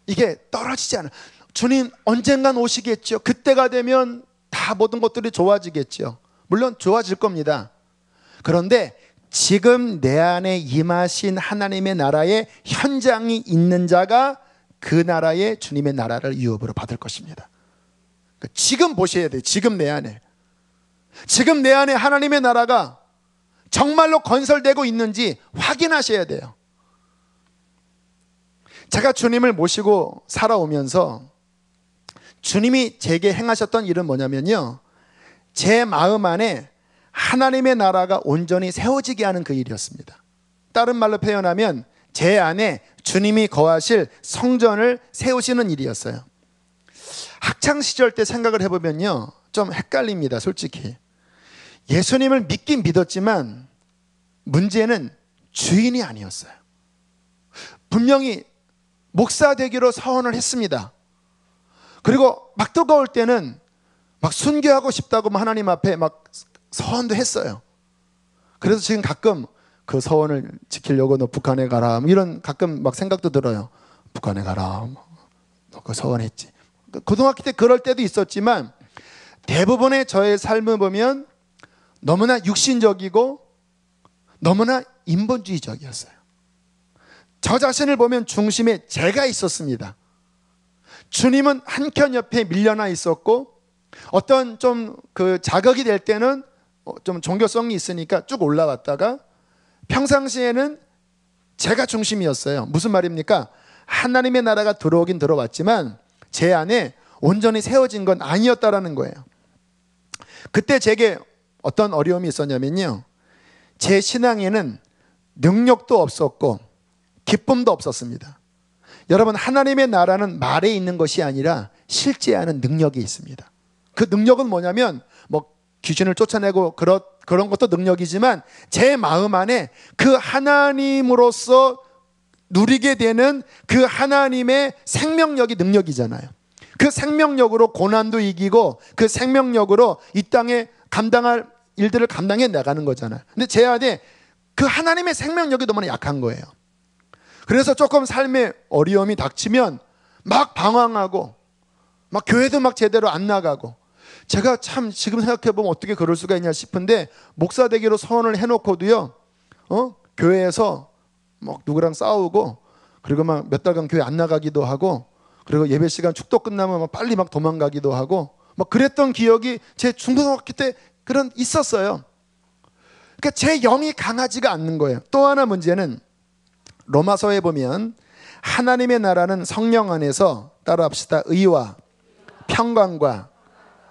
A: 이게 떨어지지 않아요. 주님 언젠간 오시겠죠. 그때가 되면 다 모든 것들이 좋아지겠죠. 물론 좋아질 겁니다. 그런데 지금 내 안에 임하신 하나님의 나라의 현장이 있는 자가 그 나라의 주님의 나라를 유업으로 받을 것입니다. 그러니까 지금 보셔야 돼요. 지금 내 안에 하나님의 나라가 정말로 건설되고 있는지 확인하셔야 돼요. 제가 주님을 모시고 살아오면서 주님이 제게 행하셨던 일은 뭐냐면요, 제 마음 안에 하나님의 나라가 온전히 세워지게 하는 그 일이었습니다. 다른 말로 표현하면 제 안에 주님이 거하실 성전을 세우시는 일이었어요. 학창시절 때 생각을 해보면요, 좀 헷갈립니다. 솔직히 예수님을 믿긴 믿었지만 문제는 주인이 아니었어요. 분명히 목사 되기로 서원을 했습니다. 그리고 막 뜨거울 때는 막 순교하고 싶다고 하나님 앞에 막 서원도 했어요. 그래서 지금 가끔 그 서원을 지키려고 너 북한에 가라 이런 가끔 막 생각도 들어요. 북한에 가라, 너 그 서원했지. 고등학교 때 그럴 때도 있었지만 대부분의 저의 삶을 보면 너무나 육신적이고 너무나 인본주의적이었어요. 저 자신을 보면 중심에 제가 있었습니다. 주님은 한켠 옆에 밀려나 있었고, 어떤 좀 그 자극이 될 때는 좀 종교성이 있으니까 쭉 올라왔다가, 평상시에는 제가 중심이었어요. 무슨 말입니까? 하나님의 나라가 들어오긴 들어왔지만 제 안에 온전히 세워진 건 아니었다라는 거예요. 그때 제게 어떤 어려움이 있었냐면요, 제 신앙에는 능력도 없었고 기쁨도 없었습니다. 여러분, 하나님의 나라는 말에 있는 것이 아니라 실제하는 능력이 있습니다. 그 능력은 뭐냐면 뭐 귀신을 쫓아내고 그런 것도 능력이지만 제 마음 안에 그 하나님으로서 누리게 되는 그 하나님의 생명력이 능력이잖아요. 그 생명력으로 고난도 이기고 그 생명력으로 이 땅에 감당할 일들을 감당해 나가는 거잖아요. 근데 제 안에 그 하나님의 생명력이 너무나 약한 거예요. 그래서 조금 삶에 어려움이 닥치면 막 방황하고 막 교회도 막 제대로 안 나가고, 제가 참 지금 생각해보면 어떻게 그럴 수가 있냐 싶은데, 목사 되기로 서원을 해놓고도요, 교회에서 막 누구랑 싸우고, 그리고 막 몇 달간 교회 안 나가기도 하고, 그리고 예배 시간 축도 끝나면 막 빨리 막 도망가기도 하고, 막 그랬던 기억이 제 중고등학교 때 그런 있었어요. 그러니까 제 영이 강하지가 않는 거예요. 또 하나 문제는 로마서에 보면 하나님의 나라는 성령 안에서, 따라합시다, 의와 평강과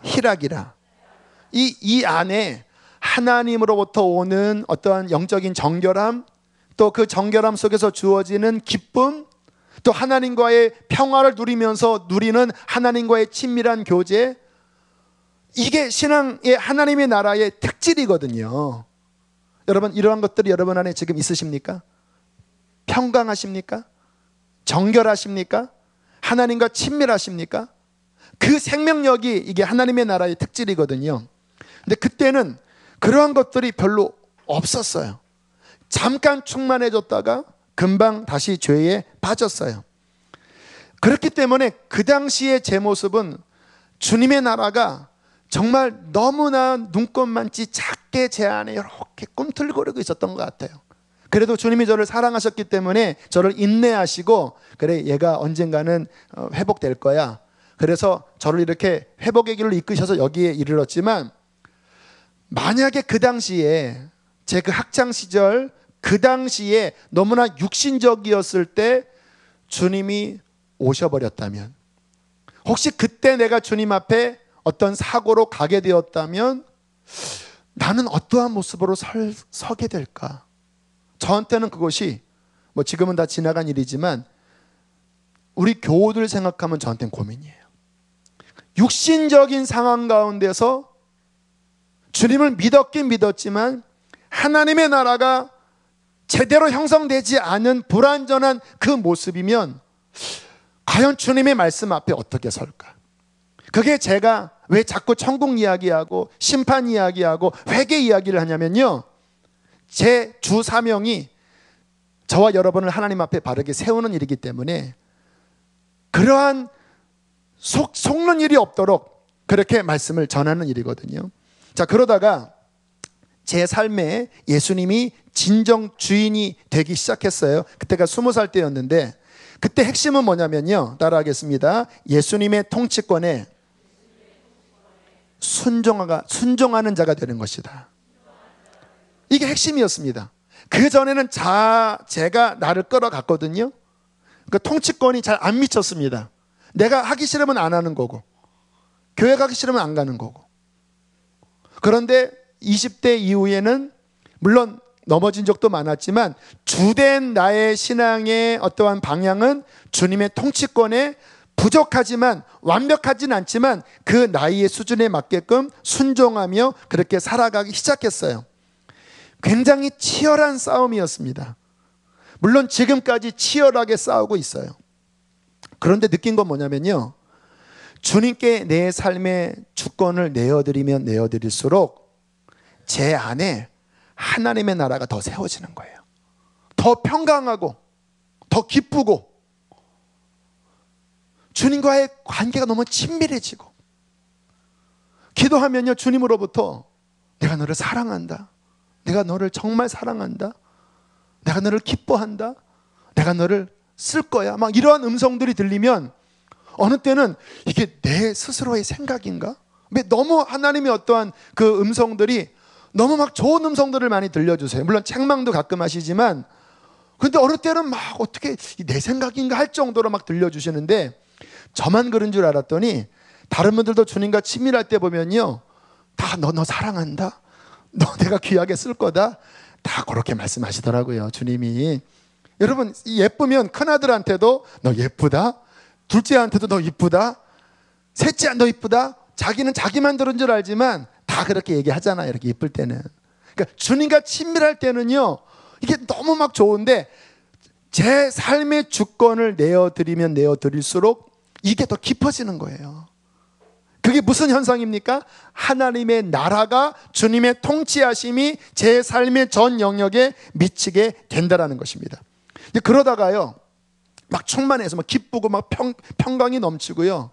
A: 희락이라. 이 안에 하나님으로부터 오는 어떠한 영적인 정결함, 또 그 정결함 속에서 주어지는 기쁨, 또 하나님과의 평화를 누리면서 누리는 하나님과의 친밀한 교제, 이게 신앙의 하나님의 나라의 특질이거든요. 여러분, 이러한 것들이 여러분 안에 지금 있으십니까? 평강하십니까? 정결하십니까? 하나님과 친밀하십니까? 그 생명력이 이게 하나님의 나라의 특질이거든요. 근데 그때는 그러한 것들이 별로 없었어요. 잠깐 충만해졌다가 금방 다시 죄에 빠졌어요. 그렇기 때문에 그 당시의 제 모습은 주님의 나라가 정말 너무나 눈꽃만치 작게 제 안에 이렇게 꿈틀거리고 있었던 것 같아요. 그래도 주님이 저를 사랑하셨기 때문에 저를 인내하시고, 그래, 얘가 언젠가는 회복될 거야. 그래서 저를 이렇게 회복의 길로 이끄셔서 여기에 이르렀지만, 만약에 그 당시에 제 그 학창 시절, 그 당시에 너무나 육신적이었을 때 주님이 오셔버렸다면, 혹시 그때 내가 주님 앞에 어떤 사고로 가게 되었다면 나는 어떠한 모습으로 서게 될까? 저한테는 그것이, 뭐 지금은 다 지나간 일이지만 우리 교우들 생각하면 저한테는 고민이에요. 육신적인 상황 가운데서 주님을 믿었긴 믿었지만 하나님의 나라가 제대로 형성되지 않은 불완전한 그 모습이면 과연 주님의 말씀 앞에 어떻게 설까? 그게 제가 왜 자꾸 천국 이야기하고 심판 이야기하고 회개 이야기를 하냐면요, 제 주 사명이 저와 여러분을 하나님 앞에 바르게 세우는 일이기 때문에 그러한 속는 일이 없도록 그렇게 말씀을 전하는 일이거든요. 자, 그러다가 제 삶에 예수님이 진정 주인이 되기 시작했어요. 그때가 20살 때였는데, 그때 핵심은 뭐냐면요, 따라하겠습니다. 예수님의 통치권에 순종하는 자가 되는 것이다. 이게 핵심이었습니다. 그 전에는 제가 나를 끌어갔거든요. 그 통치권이 잘 안 미쳤습니다. 내가 하기 싫으면 안 하는 거고, 교회 가기 싫으면 안 가는 거고. 그런데 20대 이후에는 물론 넘어진 적도 많았지만 주된 나의 신앙의 어떠한 방향은 주님의 통치권에 부족하지만 완벽하진 않지만 그 나이의 수준에 맞게끔 순종하며 그렇게 살아가기 시작했어요. 굉장히 치열한 싸움이었습니다. 물론 지금까지 치열하게 싸우고 있어요. 그런데 느낀 건 뭐냐면요, 주님께 내 삶의 주권을 내어드리면 내어드릴수록 제 안에 하나님의 나라가 더 세워지는 거예요. 더 평강하고 더 기쁘고 주님과의 관계가 너무 친밀해지고, 기도하면요, 주님으로부터 내가 너를 사랑한다, 내가 너를 정말 사랑한다, 내가 너를 기뻐한다, 내가 너를 쓸 거야. 막 이러한 음성들이 들리면 어느 때는 이게 내 스스로의 생각인가? 왜 너무 하나님의 어떠한 그 음성들이 너무 막 좋은 음성들을 많이 들려주세요. 물론 책망도 가끔 하시지만, 근데 어느 때는 막 어떻게 내 생각인가 할 정도로 막 들려주시는데, 저만 그런 줄 알았더니 다른 분들도 주님과 친밀할 때 보면요, 다 너 사랑한다, 너 내가 귀하게 쓸 거다, 다 그렇게 말씀하시더라고요, 주님이. 여러분, 예쁘면 큰아들한테도 너 예쁘다, 둘째한테도 너 이쁘다, 셋째 너 이쁘다. 자기는 자기만 들은 줄 알지만 다 그렇게 얘기하잖아요, 이렇게 이쁠 때는. 그러니까 주님과 친밀할 때는요, 이게 너무 막 좋은데 제 삶의 주권을 내어드리면 내어드릴수록 이게 더 깊어지는 거예요. 그게 무슨 현상입니까? 하나님의 나라가, 주님의 통치하심이 제 삶의 전 영역에 미치게 된다는 것입니다. 그러다가요, 막 충만해서 막 기쁘고 막 평강이 넘치고요,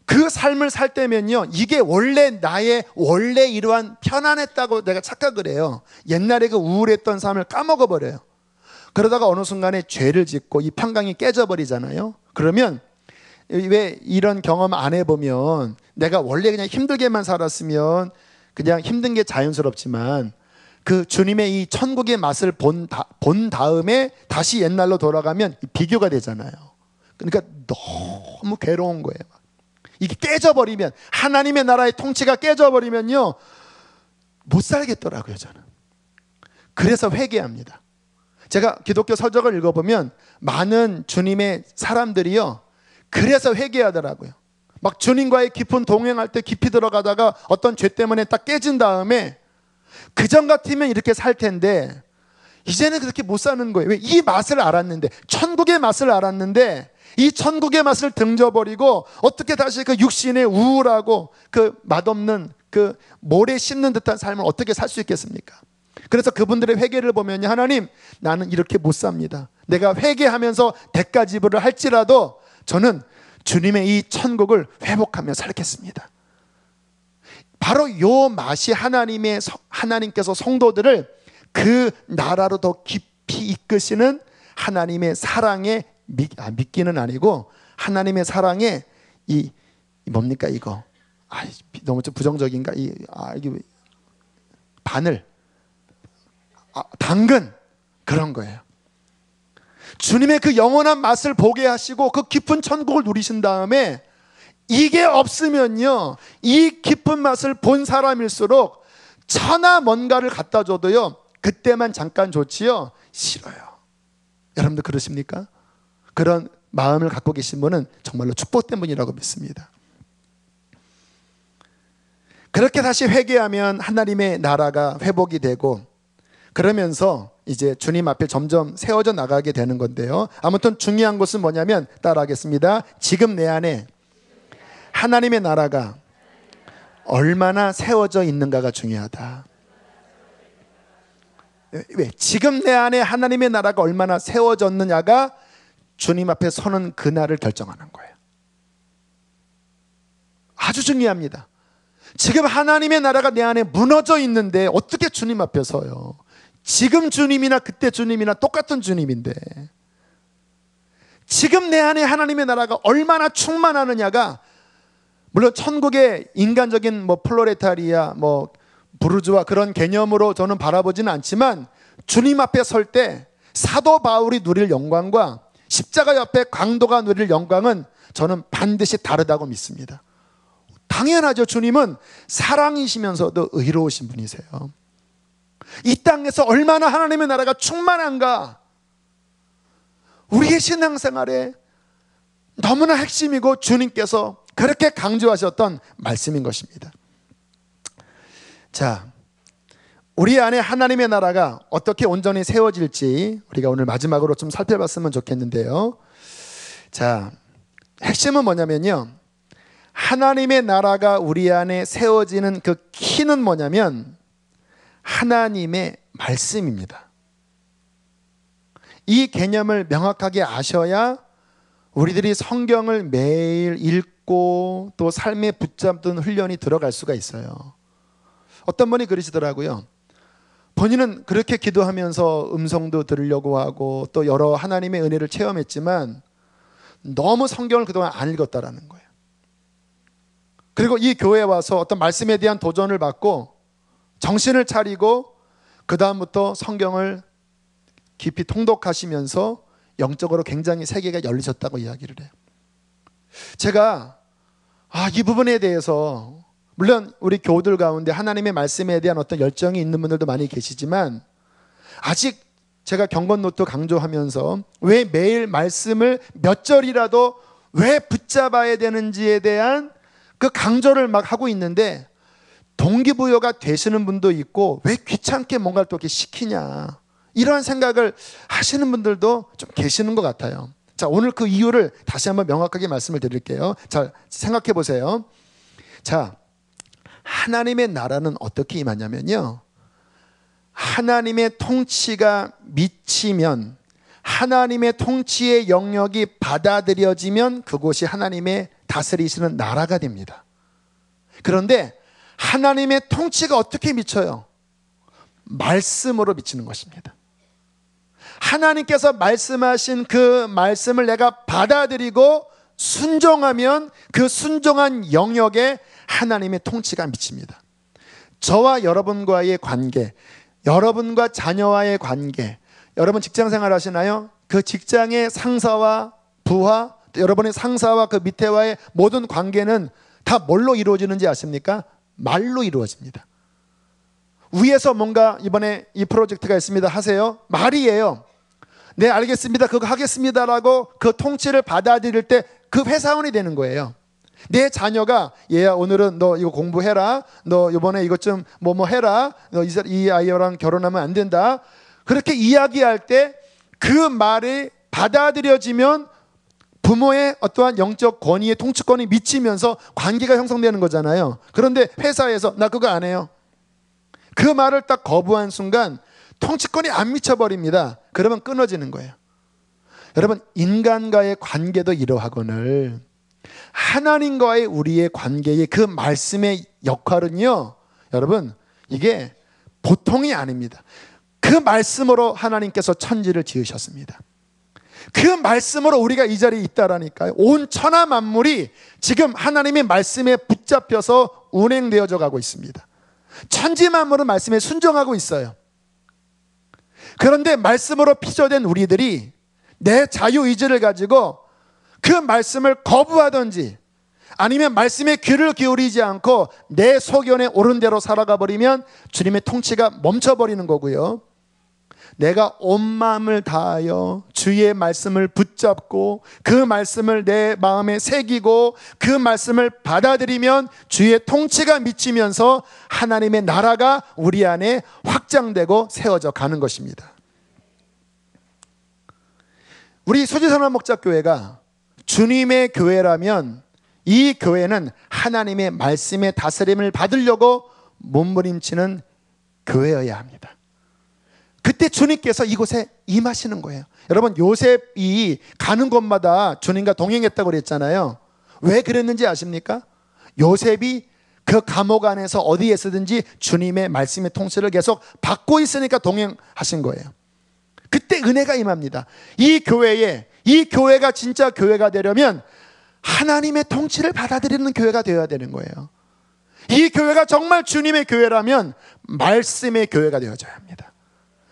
A: 그 삶을 살 때면요, 이게 원래 나의 원래 이러한 편안했다고 내가 착각을 해요. 옛날에 그 우울했던 삶을 까먹어버려요. 그러다가 어느 순간에 죄를 짓고 이 평강이 깨져버리잖아요. 그러면 왜 이런 경험 안 해보면, 내가 원래 그냥 힘들게만 살았으면 그냥 힘든 게 자연스럽지만 그 주님의 이 천국의 맛을 본 다음에 다시 옛날로 돌아가면 비교가 되잖아요. 그러니까 너무 괴로운 거예요. 이게 깨져버리면, 하나님의 나라의 통치가 깨져버리면요, 못 살겠더라고요, 저는. 그래서 회개합니다. 제가 기독교 서적을 읽어보면 많은 주님의 사람들이요, 그래서 회개하더라고요. 막 주님과의 깊은 동행할 때 깊이 들어가다가 어떤 죄 때문에 딱 깨진 다음에 그전 같으면 이렇게 살 텐데 이제는 그렇게 못 사는 거예요. 왜? 이 맛을 알았는데, 천국의 맛을 알았는데 이 천국의 맛을 등져버리고 어떻게 다시 그 육신의 우울하고 그 맛없는 그 모래 씹는 듯한 삶을 어떻게 살 수 있겠습니까? 그래서 그분들의 회개를 보면, 하나님, 나는 이렇게 못 삽니다. 내가 회개하면서 대가 지불을 할지라도 저는 주님의 이 천국을 회복하며 살겠습니다. 바로 이 맛이 하나님께서 성도들을 그 나라로 더 깊이 이끄시는 하나님의 사랑의 믿기는 아니고 하나님의 사랑의 이 뭡니까 이거? 너무 좀 부정적인가? 이게 바늘, 당근, 그런 거예요. 주님의 그 영원한 맛을 보게 하시고 그 깊은 천국을 누리신 다음에, 이게 없으면요, 이 깊은 맛을 본 사람일수록 천하 뭔가를 갖다 줘도요, 그때만 잠깐 좋지요, 싫어요. 여러분들 그러십니까? 그런 마음을 갖고 계신 분은 정말로 축복된 분이라고 믿습니다. 그렇게 다시 회개하면 하나님의 나라가 회복이 되고, 그러면서 이제 주님 앞에 점점 세워져 나가게 되는 건데요, 아무튼 중요한 것은 뭐냐면, 따라하겠습니다. 지금 내 안에 하나님의 나라가 얼마나 세워져 있는가가 중요하다. 왜? 지금 내 안에 하나님의 나라가 얼마나 세워졌느냐가 주님 앞에 서는 그날을 결정하는 거예요. 아주 중요합니다. 지금 하나님의 나라가 내 안에 무너져 있는데 어떻게 주님 앞에 서요? 지금 주님이나 그때 주님이나 똑같은 주님인데, 지금 내 안에 하나님의 나라가 얼마나 충만하느냐가, 물론 천국의 인간적인 플로레타리아, 부르주아 그런 개념으로 저는 바라보지는 않지만, 주님 앞에 설 때 사도 바울이 누릴 영광과 십자가 옆에 강도가 누릴 영광은 저는 반드시 다르다고 믿습니다. 당연하죠. 주님은 사랑이시면서도 의로우신 분이세요. 이 땅에서 얼마나 하나님의 나라가 충만한가, 우리의 신앙생활에 너무나 핵심이고 주님께서 그렇게 강조하셨던 말씀인 것입니다. 자, 우리 안에 하나님의 나라가 어떻게 온전히 세워질지 우리가 오늘 마지막으로 좀 살펴봤으면 좋겠는데요. 자, 핵심은 뭐냐면요, 하나님의 나라가 우리 안에 세워지는 그 키는 뭐냐면 하나님의 말씀입니다. 이 개념을 명확하게 아셔야 우리들이 성경을 매일 읽고 또 삶에 붙잡는 훈련이 들어갈 수가 있어요. 어떤 분이 그러시더라고요. 본인은 그렇게 기도하면서 음성도 들으려고 하고 또 여러 하나님의 은혜를 체험했지만 너무 성경을 그동안 안 읽었다라는 거예요. 그리고 이 교회에 와서 어떤 말씀에 대한 도전을 받고 정신을 차리고 그 다음부터 성경을 깊이 통독하시면서 영적으로 굉장히 세계가 열리셨다고 이야기를 해요. 제가 이 부분에 대해서 물론 우리 교우들 가운데 하나님의 말씀에 대한 어떤 열정이 있는 분들도 많이 계시지만 아직 제가 경건노트 강조하면서 왜 매일 말씀을 몇 절이라도 왜 붙잡아야 되는지에 대한 그 강조를 막 하고 있는데 동기부여가 되시는 분도 있고 왜 귀찮게 뭔가를 또 이렇게 시키냐 이런 생각을 하시는 분들도 좀 계시는 것 같아요. 자, 오늘 그 이유를 다시 한번 명확하게 말씀을 드릴게요. 자, 생각해 보세요. 자, 하나님의 나라는 어떻게 임하냐면요, 하나님의 통치가 미치면, 하나님의 통치의 영역이 받아들여지면 그곳이 하나님의 다스리시는 나라가 됩니다. 그런데 하나님의 통치가 어떻게 미쳐요? 말씀으로 미치는 것입니다. 하나님께서 말씀하신 그 말씀을 내가 받아들이고 순종하면 그 순종한 영역에 하나님의 통치가 미칩니다. 저와 여러분과의 관계, 여러분과 자녀와의 관계, 여러분 직장생활 하시나요? 그 직장의 상사와 부하, 여러분의 상사와 그 밑에와의 모든 관계는 다 뭘로 이루어지는지 아십니까? 말로 이루어집니다. 위에서 뭔가 이번에 이 프로젝트가 있습니다 하세요. 말이에요. 네, 알겠습니다, 그거 하겠습니다라고 그 통치를 받아들일 때 그 회사원이 되는 거예요. 내 자녀가 얘야 오늘은 너 이거 공부해라, 너 이번에 이것 좀 뭐 해라, 너 이 아이랑 결혼하면 안 된다, 그렇게 이야기할 때 그 말이 받아들여지면 부모의 어떠한 영적 권위의 통치권이 미치면서 관계가 형성되는 거잖아요. 그런데 회사에서 나 그거 안 해요, 그 말을 딱 거부한 순간 통치권이 안 미쳐버립니다. 그러면 끊어지는 거예요. 여러분, 인간과의 관계도 이러하거늘 하나님과의 우리의 관계의 그 말씀의 역할은요, 여러분, 이게 보통이 아닙니다. 그 말씀으로 하나님께서 천지를 지으셨습니다. 그 말씀으로 우리가 이 자리에 있다라니까요. 온 천하 만물이 지금 하나님의 말씀에 붙잡혀서 운행되어져 가고 있습니다. 천지 만물은 말씀에 순종하고 있어요. 그런데 말씀으로 피조된 우리들이 내 자유의지를 가지고 그 말씀을 거부하든지 아니면 말씀에 귀를 기울이지 않고 내 소견에 옳은 대로 살아가 버리면 주님의 통치가 멈춰버리는 거고요, 내가 온 마음을 다하여 주의 말씀을 붙잡고 그 말씀을 내 마음에 새기고 그 말씀을 받아들이면 주의 통치가 미치면서 하나님의 나라가 우리 안에 확장되고 세워져 가는 것입니다. 우리 수지선한 목자교회가 주님의 교회라면 이 교회는 하나님의 말씀의 다스림을 받으려고 몸부림치는 교회여야 합니다. 그때 주님께서 이곳에 임하시는 거예요. 여러분, 요셉이 가는 곳마다 주님과 동행했다고 그랬잖아요. 왜 그랬는지 아십니까? 요셉이 그 감옥 안에서 어디에 서든지 주님의 말씀의 통치를 계속 받고 있으니까 동행하신 거예요. 그때 은혜가 임합니다. 이 교회가 진짜 교회가 되려면 하나님의 통치를 받아들이는 교회가 되어야 되는 거예요. 이 교회가 정말 주님의 교회라면 말씀의 교회가 되어져야 합니다.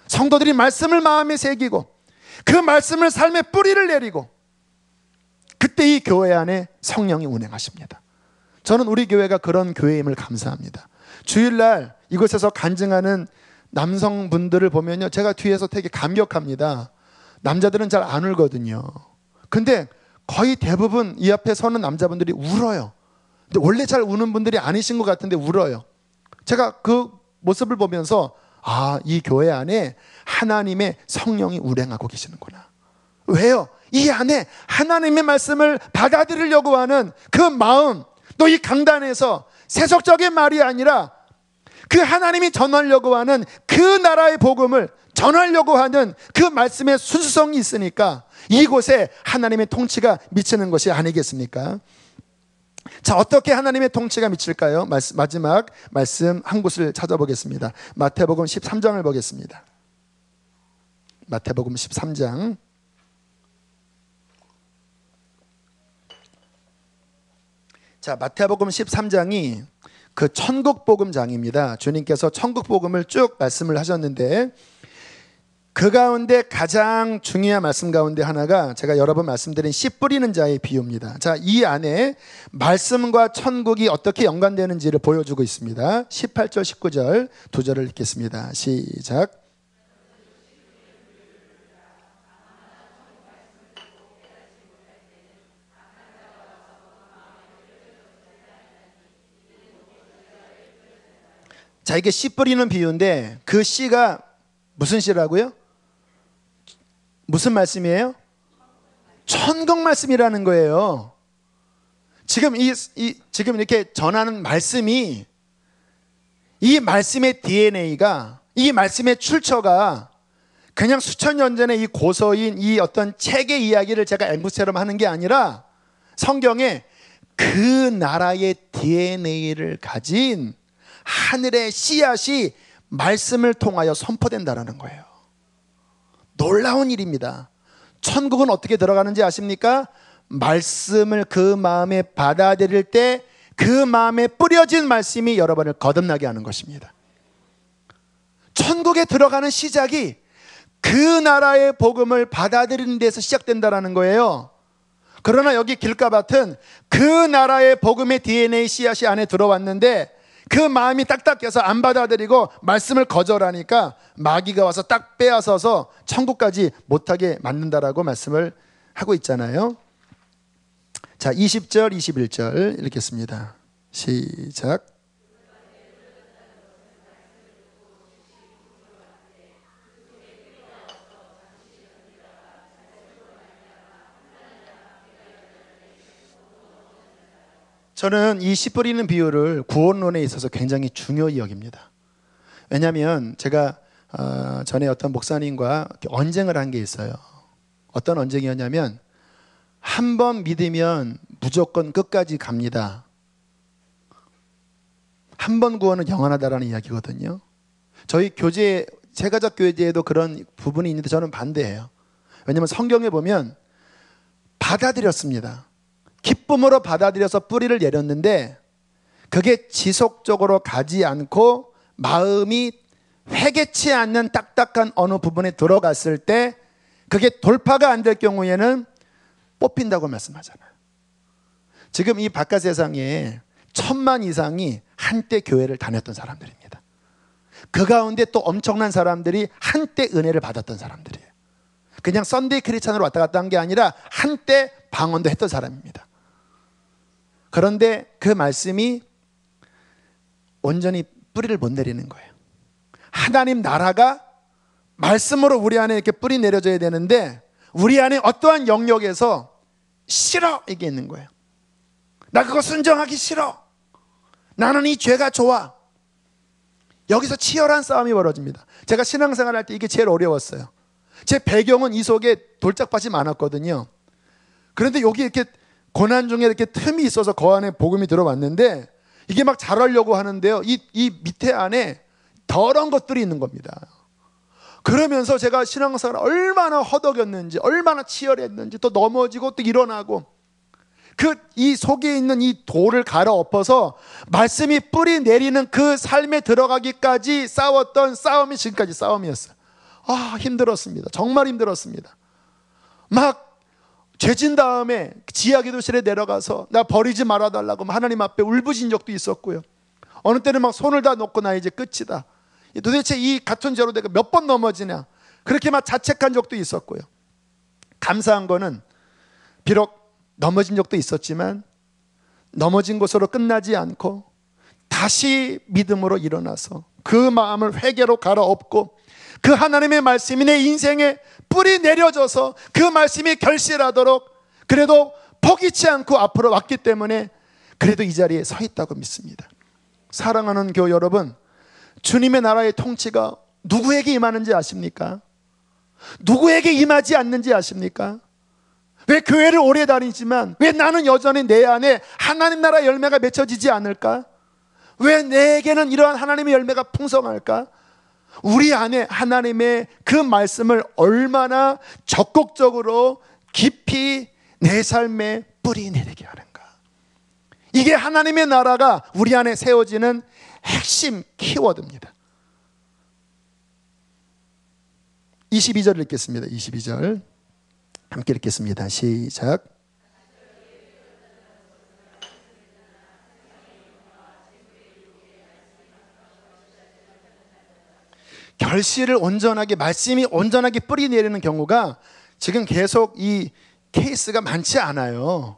A: 성도들이 말씀을 마음에 새기고 그 말씀을 삶의 뿌리를 내리고 그때 이 교회 안에 성령이 운행하십니다. 저는 우리 교회가 그런 교회임을 감사합니다. 주일날 이곳에서 간증하는 남성분들을 보면요, 제가 뒤에서 되게 감격합니다. 남자들은 잘 안 울거든요. 근데 거의 대부분 이 앞에 서는 남자분들이 울어요. 근데 원래 잘 우는 분들이 아니신 것 같은데 울어요. 제가 그 모습을 보면서 이 교회 안에 하나님의 성령이 운행하고 계시는구나. 왜요? 이 안에 하나님의 말씀을 받아들이려고 하는 그 마음, 또 이 강단에서 세속적인 말이 아니라 그 하나님이 전하려고 하는 그 나라의 복음을 전하려고 하는 그 말씀의 순수성이 있으니까 이곳에 하나님의 통치가 미치는 것이 아니겠습니까? 자, 어떻게 하나님의 통치가 미칠까요? 마지막 말씀 한 곳을 찾아보겠습니다. 마태복음 13장을 보겠습니다. 마태복음 13장. 자, 마태복음 13장이 그 천국복음장입니다. 주님께서 천국복음을 쭉 말씀을 하셨는데 그 가운데 가장 중요한 말씀 가운데 하나가 제가 여러 번 말씀드린 씨 뿌리는 자의 비유입니다. 자, 이 안에 말씀과 천국이 어떻게 연관되는지를 보여주고 있습니다. 18절 19절 두 절을 읽겠습니다. 시작. 자, 이게 씨 뿌리는 비유인데 그 씨가 무슨 씨라고요? 무슨 말씀이에요? 천국 말씀이라는 거예요. 지금 지금 이렇게 전하는 말씀이 이 말씀의 DNA가 이 말씀의 출처가 그냥 수천 년 전에 이 고서인 이 어떤 책의 이야기를 제가 앵무새처럼 하는 게 아니라 성경에 그 나라의 DNA를 가진 하늘의 씨앗이 말씀을 통하여 선포된다라는 거예요. 놀라운 일입니다. 천국은 어떻게 들어가는지 아십니까? 말씀을 그 마음에 받아들일 때 그 마음에 뿌려진 말씀이 여러분을 거듭나게 하는 것입니다. 천국에 들어가는 시작이 그 나라의 복음을 받아들이는 데서 시작된다는 거예요. 그러나 여기 길가밭은 그 나라의 복음의 DNA 씨앗이 안에 들어왔는데 그 마음이 딱딱해서 안 받아들이고 말씀을 거절하니까 마귀가 와서 딱 빼앗아서 천국까지 못하게 만든다라고 말씀을 하고 있잖아요. 자, 20절 21절 읽겠습니다. 시작. 저는 이 씨 뿌리는 비유를 구원론에 있어서 굉장히 중요히 여깁니다. 왜냐하면 제가 전에 어떤 목사님과 언쟁을 한 게 있어요. 어떤 언쟁이었냐면 한 번 믿으면 무조건 끝까지 갑니다. 한 번 구원은 영원하다라는 이야기거든요. 저희 교제, 세가족 교제에도 그런 부분이 있는데 저는 반대예요. 왜냐하면 성경에 보면 받아들였습니다. 기쁨으로 받아들여서 뿌리를 내렸는데 그게 지속적으로 가지 않고 마음이 회개치 않는 딱딱한 어느 부분에 들어갔을 때 그게 돌파가 안 될 경우에는 뽑힌다고 말씀하잖아요. 지금 이 바깥 세상에 1000만 이상이 한때 교회를 다녔던 사람들입니다. 그 가운데 또 엄청난 사람들이 한때 은혜를 받았던 사람들이에요. 그냥 썬데이 크리스찬으로 왔다 갔다 한 게 아니라 한때 방언도 했던 사람입니다. 그런데 그 말씀이 온전히 뿌리를 못 내리는 거예요. 하나님 나라가 말씀으로 우리 안에 이렇게 뿌리 내려져야 되는데 우리 안에 어떠한 영역에서 싫어 이게 있는 거예요. 나 그거 순종하기 싫어. 나는 이 죄가 좋아. 여기서 치열한 싸움이 벌어집니다. 제가 신앙생활 할 때 이게 제일 어려웠어요. 제 배경은 이 속에 돌짝밭이 많았거든요. 그런데 여기 이렇게 고난 중에 이렇게 틈이 있어서 그 안에 복음이 들어왔는데 이게 막 자라려고 하는데요. 이 밑에 안에 더러운 것들이 있는 겁니다. 그러면서 제가 신앙생활을 얼마나 허덕였는지, 얼마나 치열했는지, 또 넘어지고 또 일어나고 이 속에 있는 이 돌을 갈아엎어서 말씀이 뿌리 내리는 그 삶에 들어가기까지 싸웠던 싸움이 지금까지 싸움이었어요. 힘들었습니다. 정말 힘들었습니다. 막 죄진 다음에 지하기도실에 내려가서 나 버리지 말아달라고 하나님 앞에 울부짖은 적도 있었고요. 어느 때는 막 손을 다 놓고 나 이제 끝이다. 도대체 이 같은 죄로 내가 몇 번 넘어지냐. 그렇게 막 자책한 적도 있었고요. 감사한 거는 비록 넘어진 적도 있었지만 넘어진 것으로 끝나지 않고 다시 믿음으로 일어나서 그 마음을 회개로 갈아엎고 그 하나님의 말씀이 내 인생에 뿌리 내려져서 그 말씀이 결실하도록 그래도 포기치 않고 앞으로 왔기 때문에 그래도 이 자리에 서 있다고 믿습니다. 사랑하는 교회 여러분, 주님의 나라의 통치가 누구에게 임하는지 아십니까? 누구에게 임하지 않는지 아십니까? 왜 교회를 오래 다니지만 왜 나는 여전히 내 안에 하나님 나라 열매가 맺혀지지 않을까? 왜 내게는 이러한 하나님의 열매가 풍성할까? 우리 안에 하나님의 그 말씀을 얼마나 적극적으로 깊이 내 삶에 뿌리 내리게 하는가. 이게 하나님의 나라가 우리 안에 세워지는 핵심 키워드입니다. 22절 읽겠습니다. 22절 함께 읽겠습니다. 시작. 결실을 온전하게, 말씀이 온전하게 뿌리 내리는 경우가 지금 계속 이 케이스가 많지 않아요.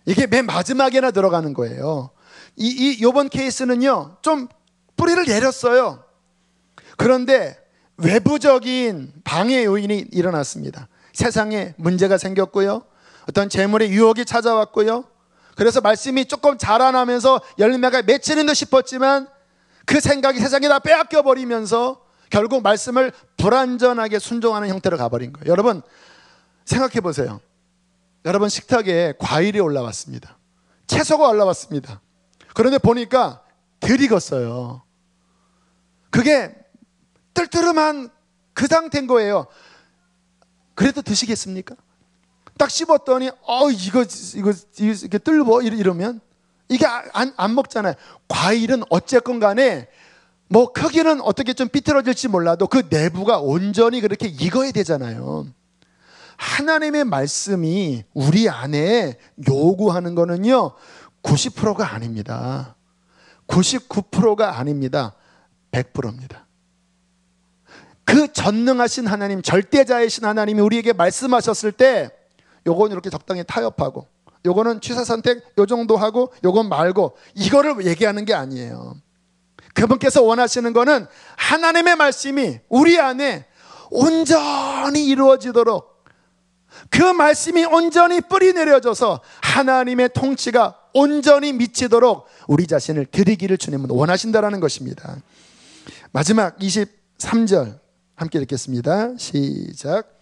A: 이게 맨 마지막에나 들어가는 거예요. 이번 케이스는요, 좀 뿌리를 내렸어요. 그런데 외부적인 방해 요인이 일어났습니다. 세상에 문제가 생겼고요, 어떤 재물의 유혹이 찾아왔고요. 그래서 말씀이 조금 자라나면서 열매가 맺히는 듯 싶었지만 그 생각이 세상에 다 빼앗겨 버리면서 결국 말씀을 불완전하게 순종하는 형태로 가버린 거예요. 여러분 생각해 보세요. 여러분 식탁에 과일이 올라왔습니다. 채소가 올라왔습니다. 그런데 보니까 덜 익었어요. 그게 뜰뜨름한 그 상태인 거예요. 그래도 드시겠습니까? 딱 씹었더니 이거 이렇게 뜰보 이러면 이게 안 먹잖아요. 과일은 어쨌건 간에 뭐 크기는 어떻게 좀 삐뚤어질지 몰라도 그 내부가 온전히 그렇게 익어야 되잖아요. 하나님의 말씀이 우리 안에 요구하는 거는요 90%가 아닙니다. 99%가 아닙니다. 100%입니다. 그 전능하신 하나님, 절대자이신 하나님이 우리에게 말씀하셨을 때 요건 이렇게 적당히 타협하고, 요거는 취사 선택 요 정도 하고, 요건 말고, 이거를 얘기하는 게 아니에요. 그분께서 원하시는 거는 하나님의 말씀이 우리 안에 온전히 이루어지도록, 그 말씀이 온전히 뿌리 내려져서 하나님의 통치가 온전히 미치도록 우리 자신을 드리기를 주님은 원하신다라는 것입니다. 마지막 23절 함께 읽겠습니다. 시작.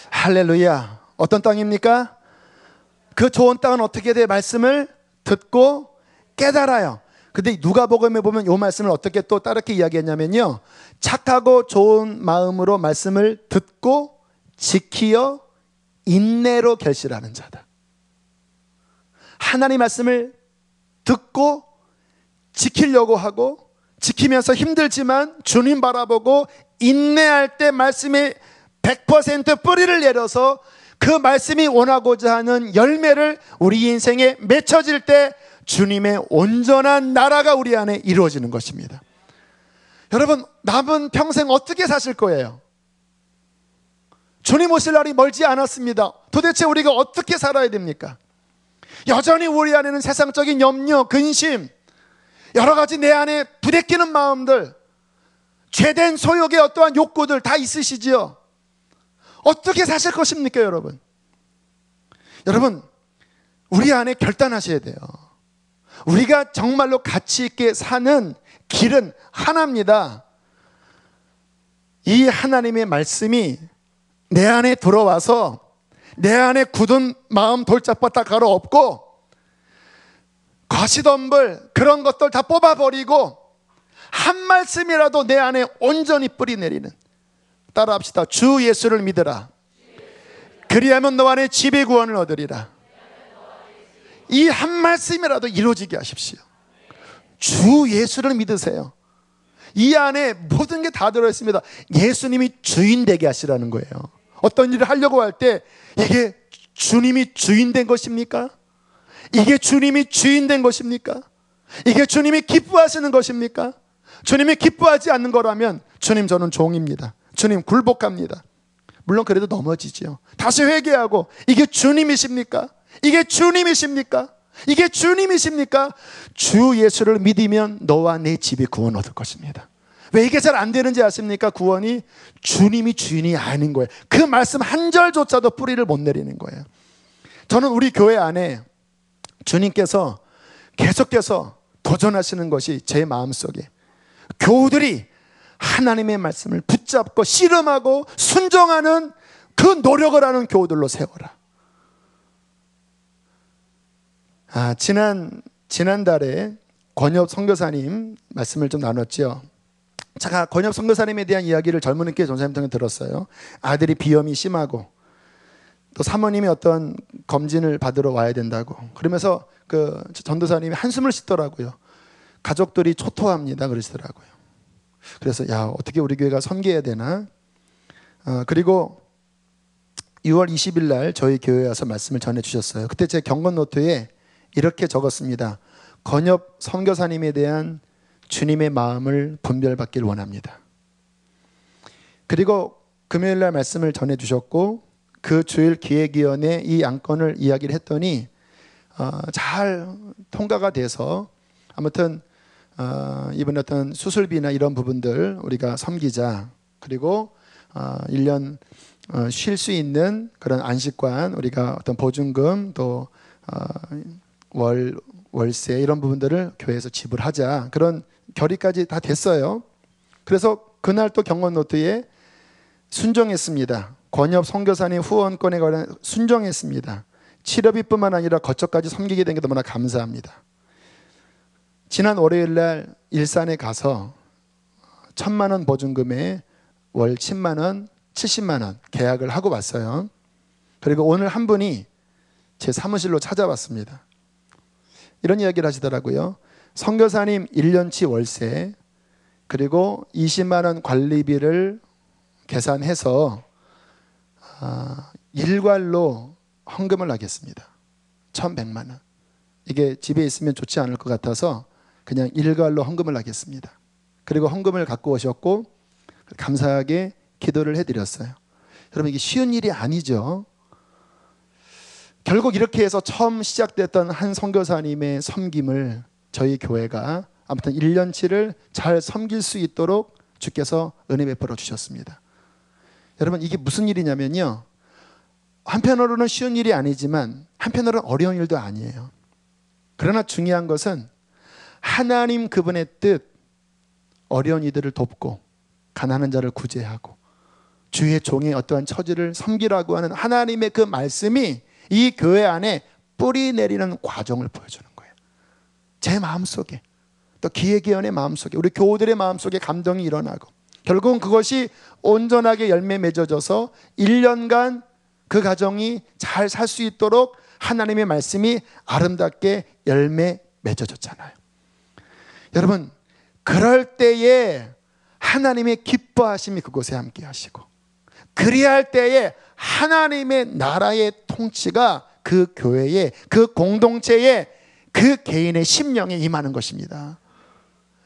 A: 할렐루야. 어떤 땅입니까? 그 좋은 땅은 어떻게 돼? 말씀을 듣고 깨달아요. 근데 누가복음에 보면 이 말씀을 어떻게 또 다르게 이야기했냐면요, 착하고 좋은 마음으로 말씀을 듣고 지키어 인내로 결실하는 자다. 하나님 말씀을 듣고 지키려고 하고, 지키면서 힘들지만 주님 바라보고 인내할 때 말씀이 100% 뿌리를 내려서 그 말씀이 원하고자 하는 열매를 우리 인생에 맺혀질 때 주님의 온전한 나라가 우리 안에 이루어지는 것입니다. 여러분, 남은 평생 어떻게 사실 거예요? 주님 오실 날이 멀지 않았습니다. 도대체 우리가 어떻게 살아야 됩니까? 여전히 우리 안에는 세상적인 염려, 근심, 여러 가지 내 안에 부대끼는 마음들, 죄된 소욕의 어떠한 욕구들 다 있으시지요? 어떻게 사실 것입니까, 여러분? 여러분, 우리 안에 결단하셔야 돼요. 우리가 정말로 가치 있게 사는 길은 하나입니다. 이 하나님의 말씀이 내 안에 들어와서 내 안에 굳은 마음 돌짝바짝 가로엎고, 거시덤불 그런 것들 다 뽑아버리고 한 말씀이라도 내 안에 온전히 뿌리 내리는, 따라합시다. 주 예수를 믿으라. 그리하면 너 안에 집의 구원을 얻으리라. 이 한 말씀이라도 이루어지게 하십시오. 주 예수를 믿으세요. 이 안에 모든 게 다 들어있습니다. 예수님이 주인 되게 하시라는 거예요. 어떤 일을 하려고 할 때 이게 주님이 주인 된 것입니까? 이게 주님이 주인 된 것입니까? 이게 주님이 기뻐하시는 것입니까? 주님이 기뻐하지 않는 거라면 주님, 저는 종입니다. 주님, 굴복합니다. 물론 그래도 넘어지죠. 다시 회개하고, 이게 주님이십니까? 이게 주님이십니까? 이게 주님이십니까? 주 예수를 믿으면 너와 내 집이 구원 얻을 것입니다. 왜 이게 잘 안 되는지 아십니까? 구원이 주님이 주인이 아닌 거예요. 그 말씀 한 절조차도 뿌리를 못 내리는 거예요. 저는 우리 교회 안에 주님께서 계속해서 도전하시는 것이 제 마음속에 교우들이 하나님의 말씀을 붙잡고 씨름하고 순종하는 그 노력을 하는 교우들로 세워라. 지난달에 권엽 선교사님 말씀을 좀 나눴죠. 제가 권엽 선교사님에 대한 이야기를 젊은이교회 전사님 통해 들었어요. 아들이 비염이 심하고 또 사모님이 어떤 검진을 받으러 와야 된다고 그러면서 그 전도사님이 한숨을 쉬더라고요. 가족들이 초토합니다 그러시더라고요. 그래서 야, 어떻게 우리 교회가 섬겨야 되나. 그리고 6월 20일 날 저희 교회에 와서 말씀을 전해주셨어요. 그때 제 경건 노트에 이렇게 적었습니다. 권엽 선교사님에 대한 주님의 마음을 분별받길 원합니다. 그리고 금요일 날 말씀을 전해주셨고 그 주일 기획위원회 이 안건을 이야기를 했더니 잘 통과가 돼서 아무튼 이번 어떤 수술비나 이런 부분들 우리가 섬기자. 그리고 1년 쉴 수 있는 그런 안식관 우리가 어떤 보증금 또 월세 이런 부분들을 교회에서 지불하자. 그런 결의까지 다 됐어요. 그래서 그날 또 경건 노트에 순종했습니다. 권엽 선교사님 후원권에 관한 순종했습니다. 치료비뿐만 아니라 거처까지 섬기게 된 게 너무나 감사합니다. 지난 월요일 날 일산에 가서 1,000만 원 보증금에 월 10만 원, 70만 원 계약을 하고 왔어요. 그리고 오늘 한 분이 제 사무실로 찾아왔습니다. 이런 이야기를 하시더라고요. 선교사님 1년치 월세 그리고 20만 원 관리비를 계산해서 일괄로 헌금을 하겠습니다. 1,100만 원. 이게 집에 있으면 좋지 않을 것 같아서 그냥 일괄로 헌금을 하겠습니다. 그리고 헌금을 갖고 오셨고 감사하게 기도를 해드렸어요. 여러분 이게 쉬운 일이 아니죠. 결국 이렇게 해서 처음 시작됐던 한 선교사님의 섬김을 저희 교회가 아무튼 1년치를 잘 섬길 수 있도록 주께서 은혜 베풀어 주셨습니다. 여러분 이게 무슨 일이냐면요, 한편으로는 쉬운 일이 아니지만 한편으로는 어려운 일도 아니에요. 그러나 중요한 것은 하나님 그분의 뜻, 어려운 이들을 돕고 가난한 자를 구제하고 주의 종의 어떠한 처지를 섬기라고 하는 하나님의 그 말씀이 이 교회 안에 뿌리 내리는 과정을 보여주는 거예요. 제 마음속에 또 기획위원의 마음속에 우리 교우들의 마음속에 감동이 일어나고 결국은 그것이 온전하게 열매 맺어져서 1년간 그 가정이 잘 살 수 있도록 하나님의 말씀이 아름답게 열매 맺어졌잖아요. 여러분 그럴 때에 하나님의 기뻐하심이 그곳에 함께 하시고 그리할 때에 하나님의 나라의 통치가 그 교회에 그 공동체에 그 개인의 심령에 임하는 것입니다.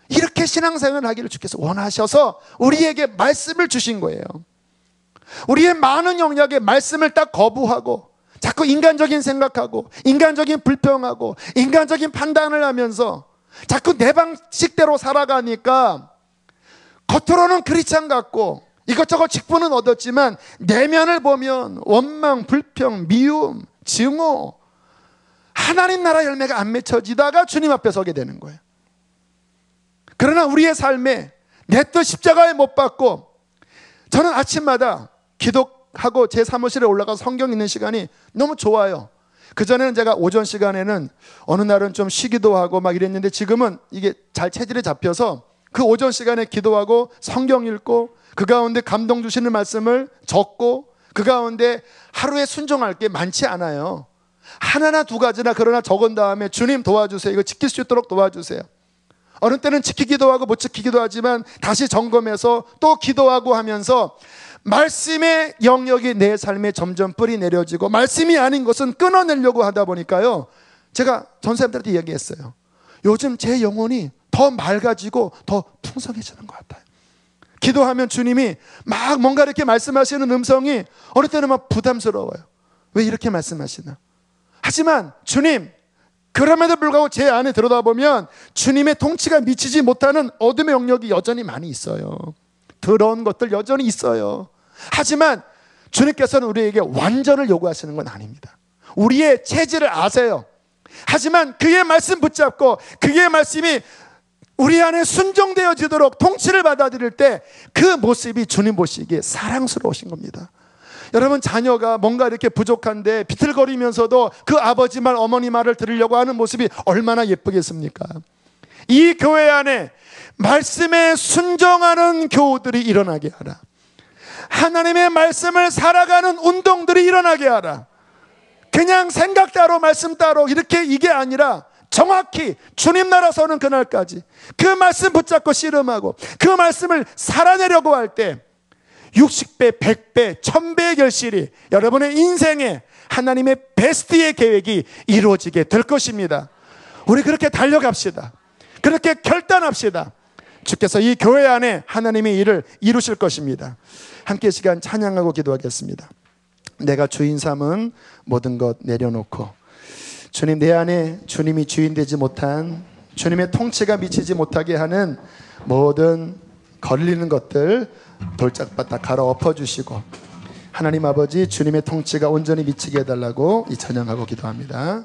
A: 이렇게 신앙생활을 하기를 주께서 원하셔서 우리에게 말씀을 주신 거예요. 우리의 많은 영역에 말씀을 딱 거부하고 자꾸 인간적인 생각하고 인간적인 불평하고 인간적인 판단을 하면서 자꾸 내 방식대로 살아가니까 겉으로는 크리스찬 같고 이것저것 직분은 얻었지만 내면을 보면 원망, 불평, 미움, 증오, 하나님 나라 열매가 안 맺혀지다가 주님 앞에 서게 되는 거예요. 그러나 우리의 삶에 내 뜻 십자가에 못 박고 저는 아침마다 기도하고 제 사무실에 올라가서 성경 읽는 시간이 너무 좋아요. 그전에는 제가 오전 시간에는 어느 날은 좀 쉬기도 하고 막 이랬는데 지금은 이게 잘 체질에 잡혀서 그 오전 시간에 기도하고 성경 읽고 그 가운데 감동 주시는 말씀을 적고 그 가운데 하루에 순종할 게 많지 않아요. 하나나 두 가지나 그러나 적은 다음에 주님 도와주세요. 이거 지킬 수 있도록 도와주세요. 어느 때는 지키기도 하고 못 지키기도 하지만 다시 점검해서 또 기도하고 하면서 말씀의 영역이 내 삶에 점점 뿌리 내려지고 말씀이 아닌 것은 끊어내려고 하다 보니까요, 제가 전사님들한테 이야기했어요. 요즘 제 영혼이 더 맑아지고 더 풍성해지는 것 같아요. 기도하면 주님이 막 뭔가 이렇게 말씀하시는 음성이 어느 때는 막 부담스러워요. 왜 이렇게 말씀하시나? 하지만 주님, 그럼에도 불구하고 제 안에 들여다보면 주님의 통치가 미치지 못하는 어둠의 영역이 여전히 많이 있어요. 더러운 것들 여전히 있어요. 하지만 주님께서는 우리에게 완전을 요구하시는 건 아닙니다. 우리의 체질을 아세요. 하지만 그의 말씀 붙잡고 그의 말씀이 우리 안에 순종되어지도록 통치를 받아들일 때 그 모습이 주님 보시기에 사랑스러우신 겁니다. 여러분, 자녀가 뭔가 이렇게 부족한데 비틀거리면서도 그 아버지 말 어머니 말을 들으려고 하는 모습이 얼마나 예쁘겠습니까? 이 교회 안에 말씀에 순종하는 교우들이 일어나게 하라. 하나님의 말씀을 살아가는 운동들이 일어나게 하라. 그냥 생각 따로 말씀 따로 이게 아니라 정확히 주님 나라 서는 그날까지 그 말씀 붙잡고 씨름하고 그 말씀을 살아내려고 할 때 60배, 100배, 1000배의 결실이 여러분의 인생에 하나님의 베스트의 계획이 이루어지게 될 것입니다. 우리 그렇게 달려갑시다. 그렇게 결단합시다. 주께서 이 교회 안에 하나님의 일을 이루실 것입니다. 함께 시간 찬양하고 기도하겠습니다. 내가 주인 삼은 모든 것 내려놓고 주님, 내 안에 주님이 주인 되지 못한, 주님의 통치가 미치지 못하게 하는 모든 걸리는 것들 돌짝바짝 갈아 엎어주시고 하나님 아버지 주님의 통치가 온전히 미치게 해달라고 이 찬양하고 기도합니다.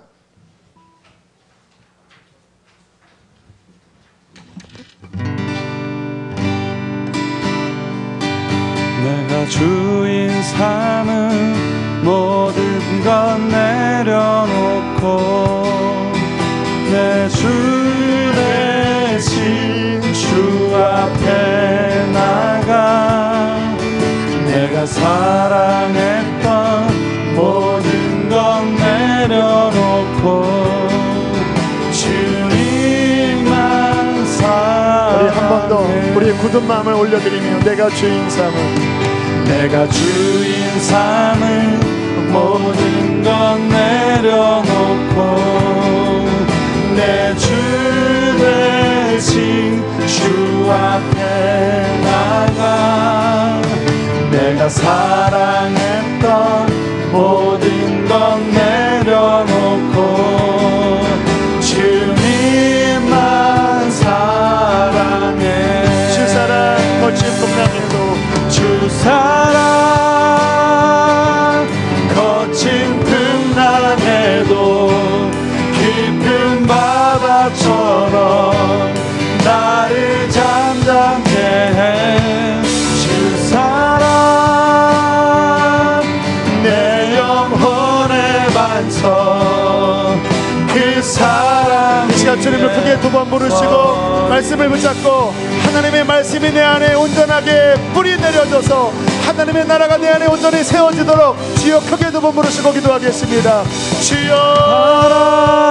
B: 내가 주인 삼은 모든 것 내려놓고 내 주 대신 주 앞에 나가 내가 사랑했던 모든 것 내려놓고 주님만 사랑해.
A: 우리 한 번 더 우리의 굳은 마음을 올려드리며 내가 주인 삼은
B: 모든 것 내려놓고 내 주 대신 주 앞에 나가 내가 사랑했던 모든 것 내려놓고 주님만 사랑해.
A: 주 사랑 거친 풍랑에도
B: 주 사랑 거친 풍랑에도 깊은 바다처럼 나를 잠잠케 해. 주 사랑 내 영혼의 반석 그 사랑.
A: 이 시간 주님을 크게 두 번 부르시고 말씀을 붙잡고 하나님의 말씀이 내 안에 온전하게 뿌리 내려져서 하나님의 나라가 내 안에 온전히 세워지도록 주여 크게 두 번 부르시고 기도하겠습니다. 주여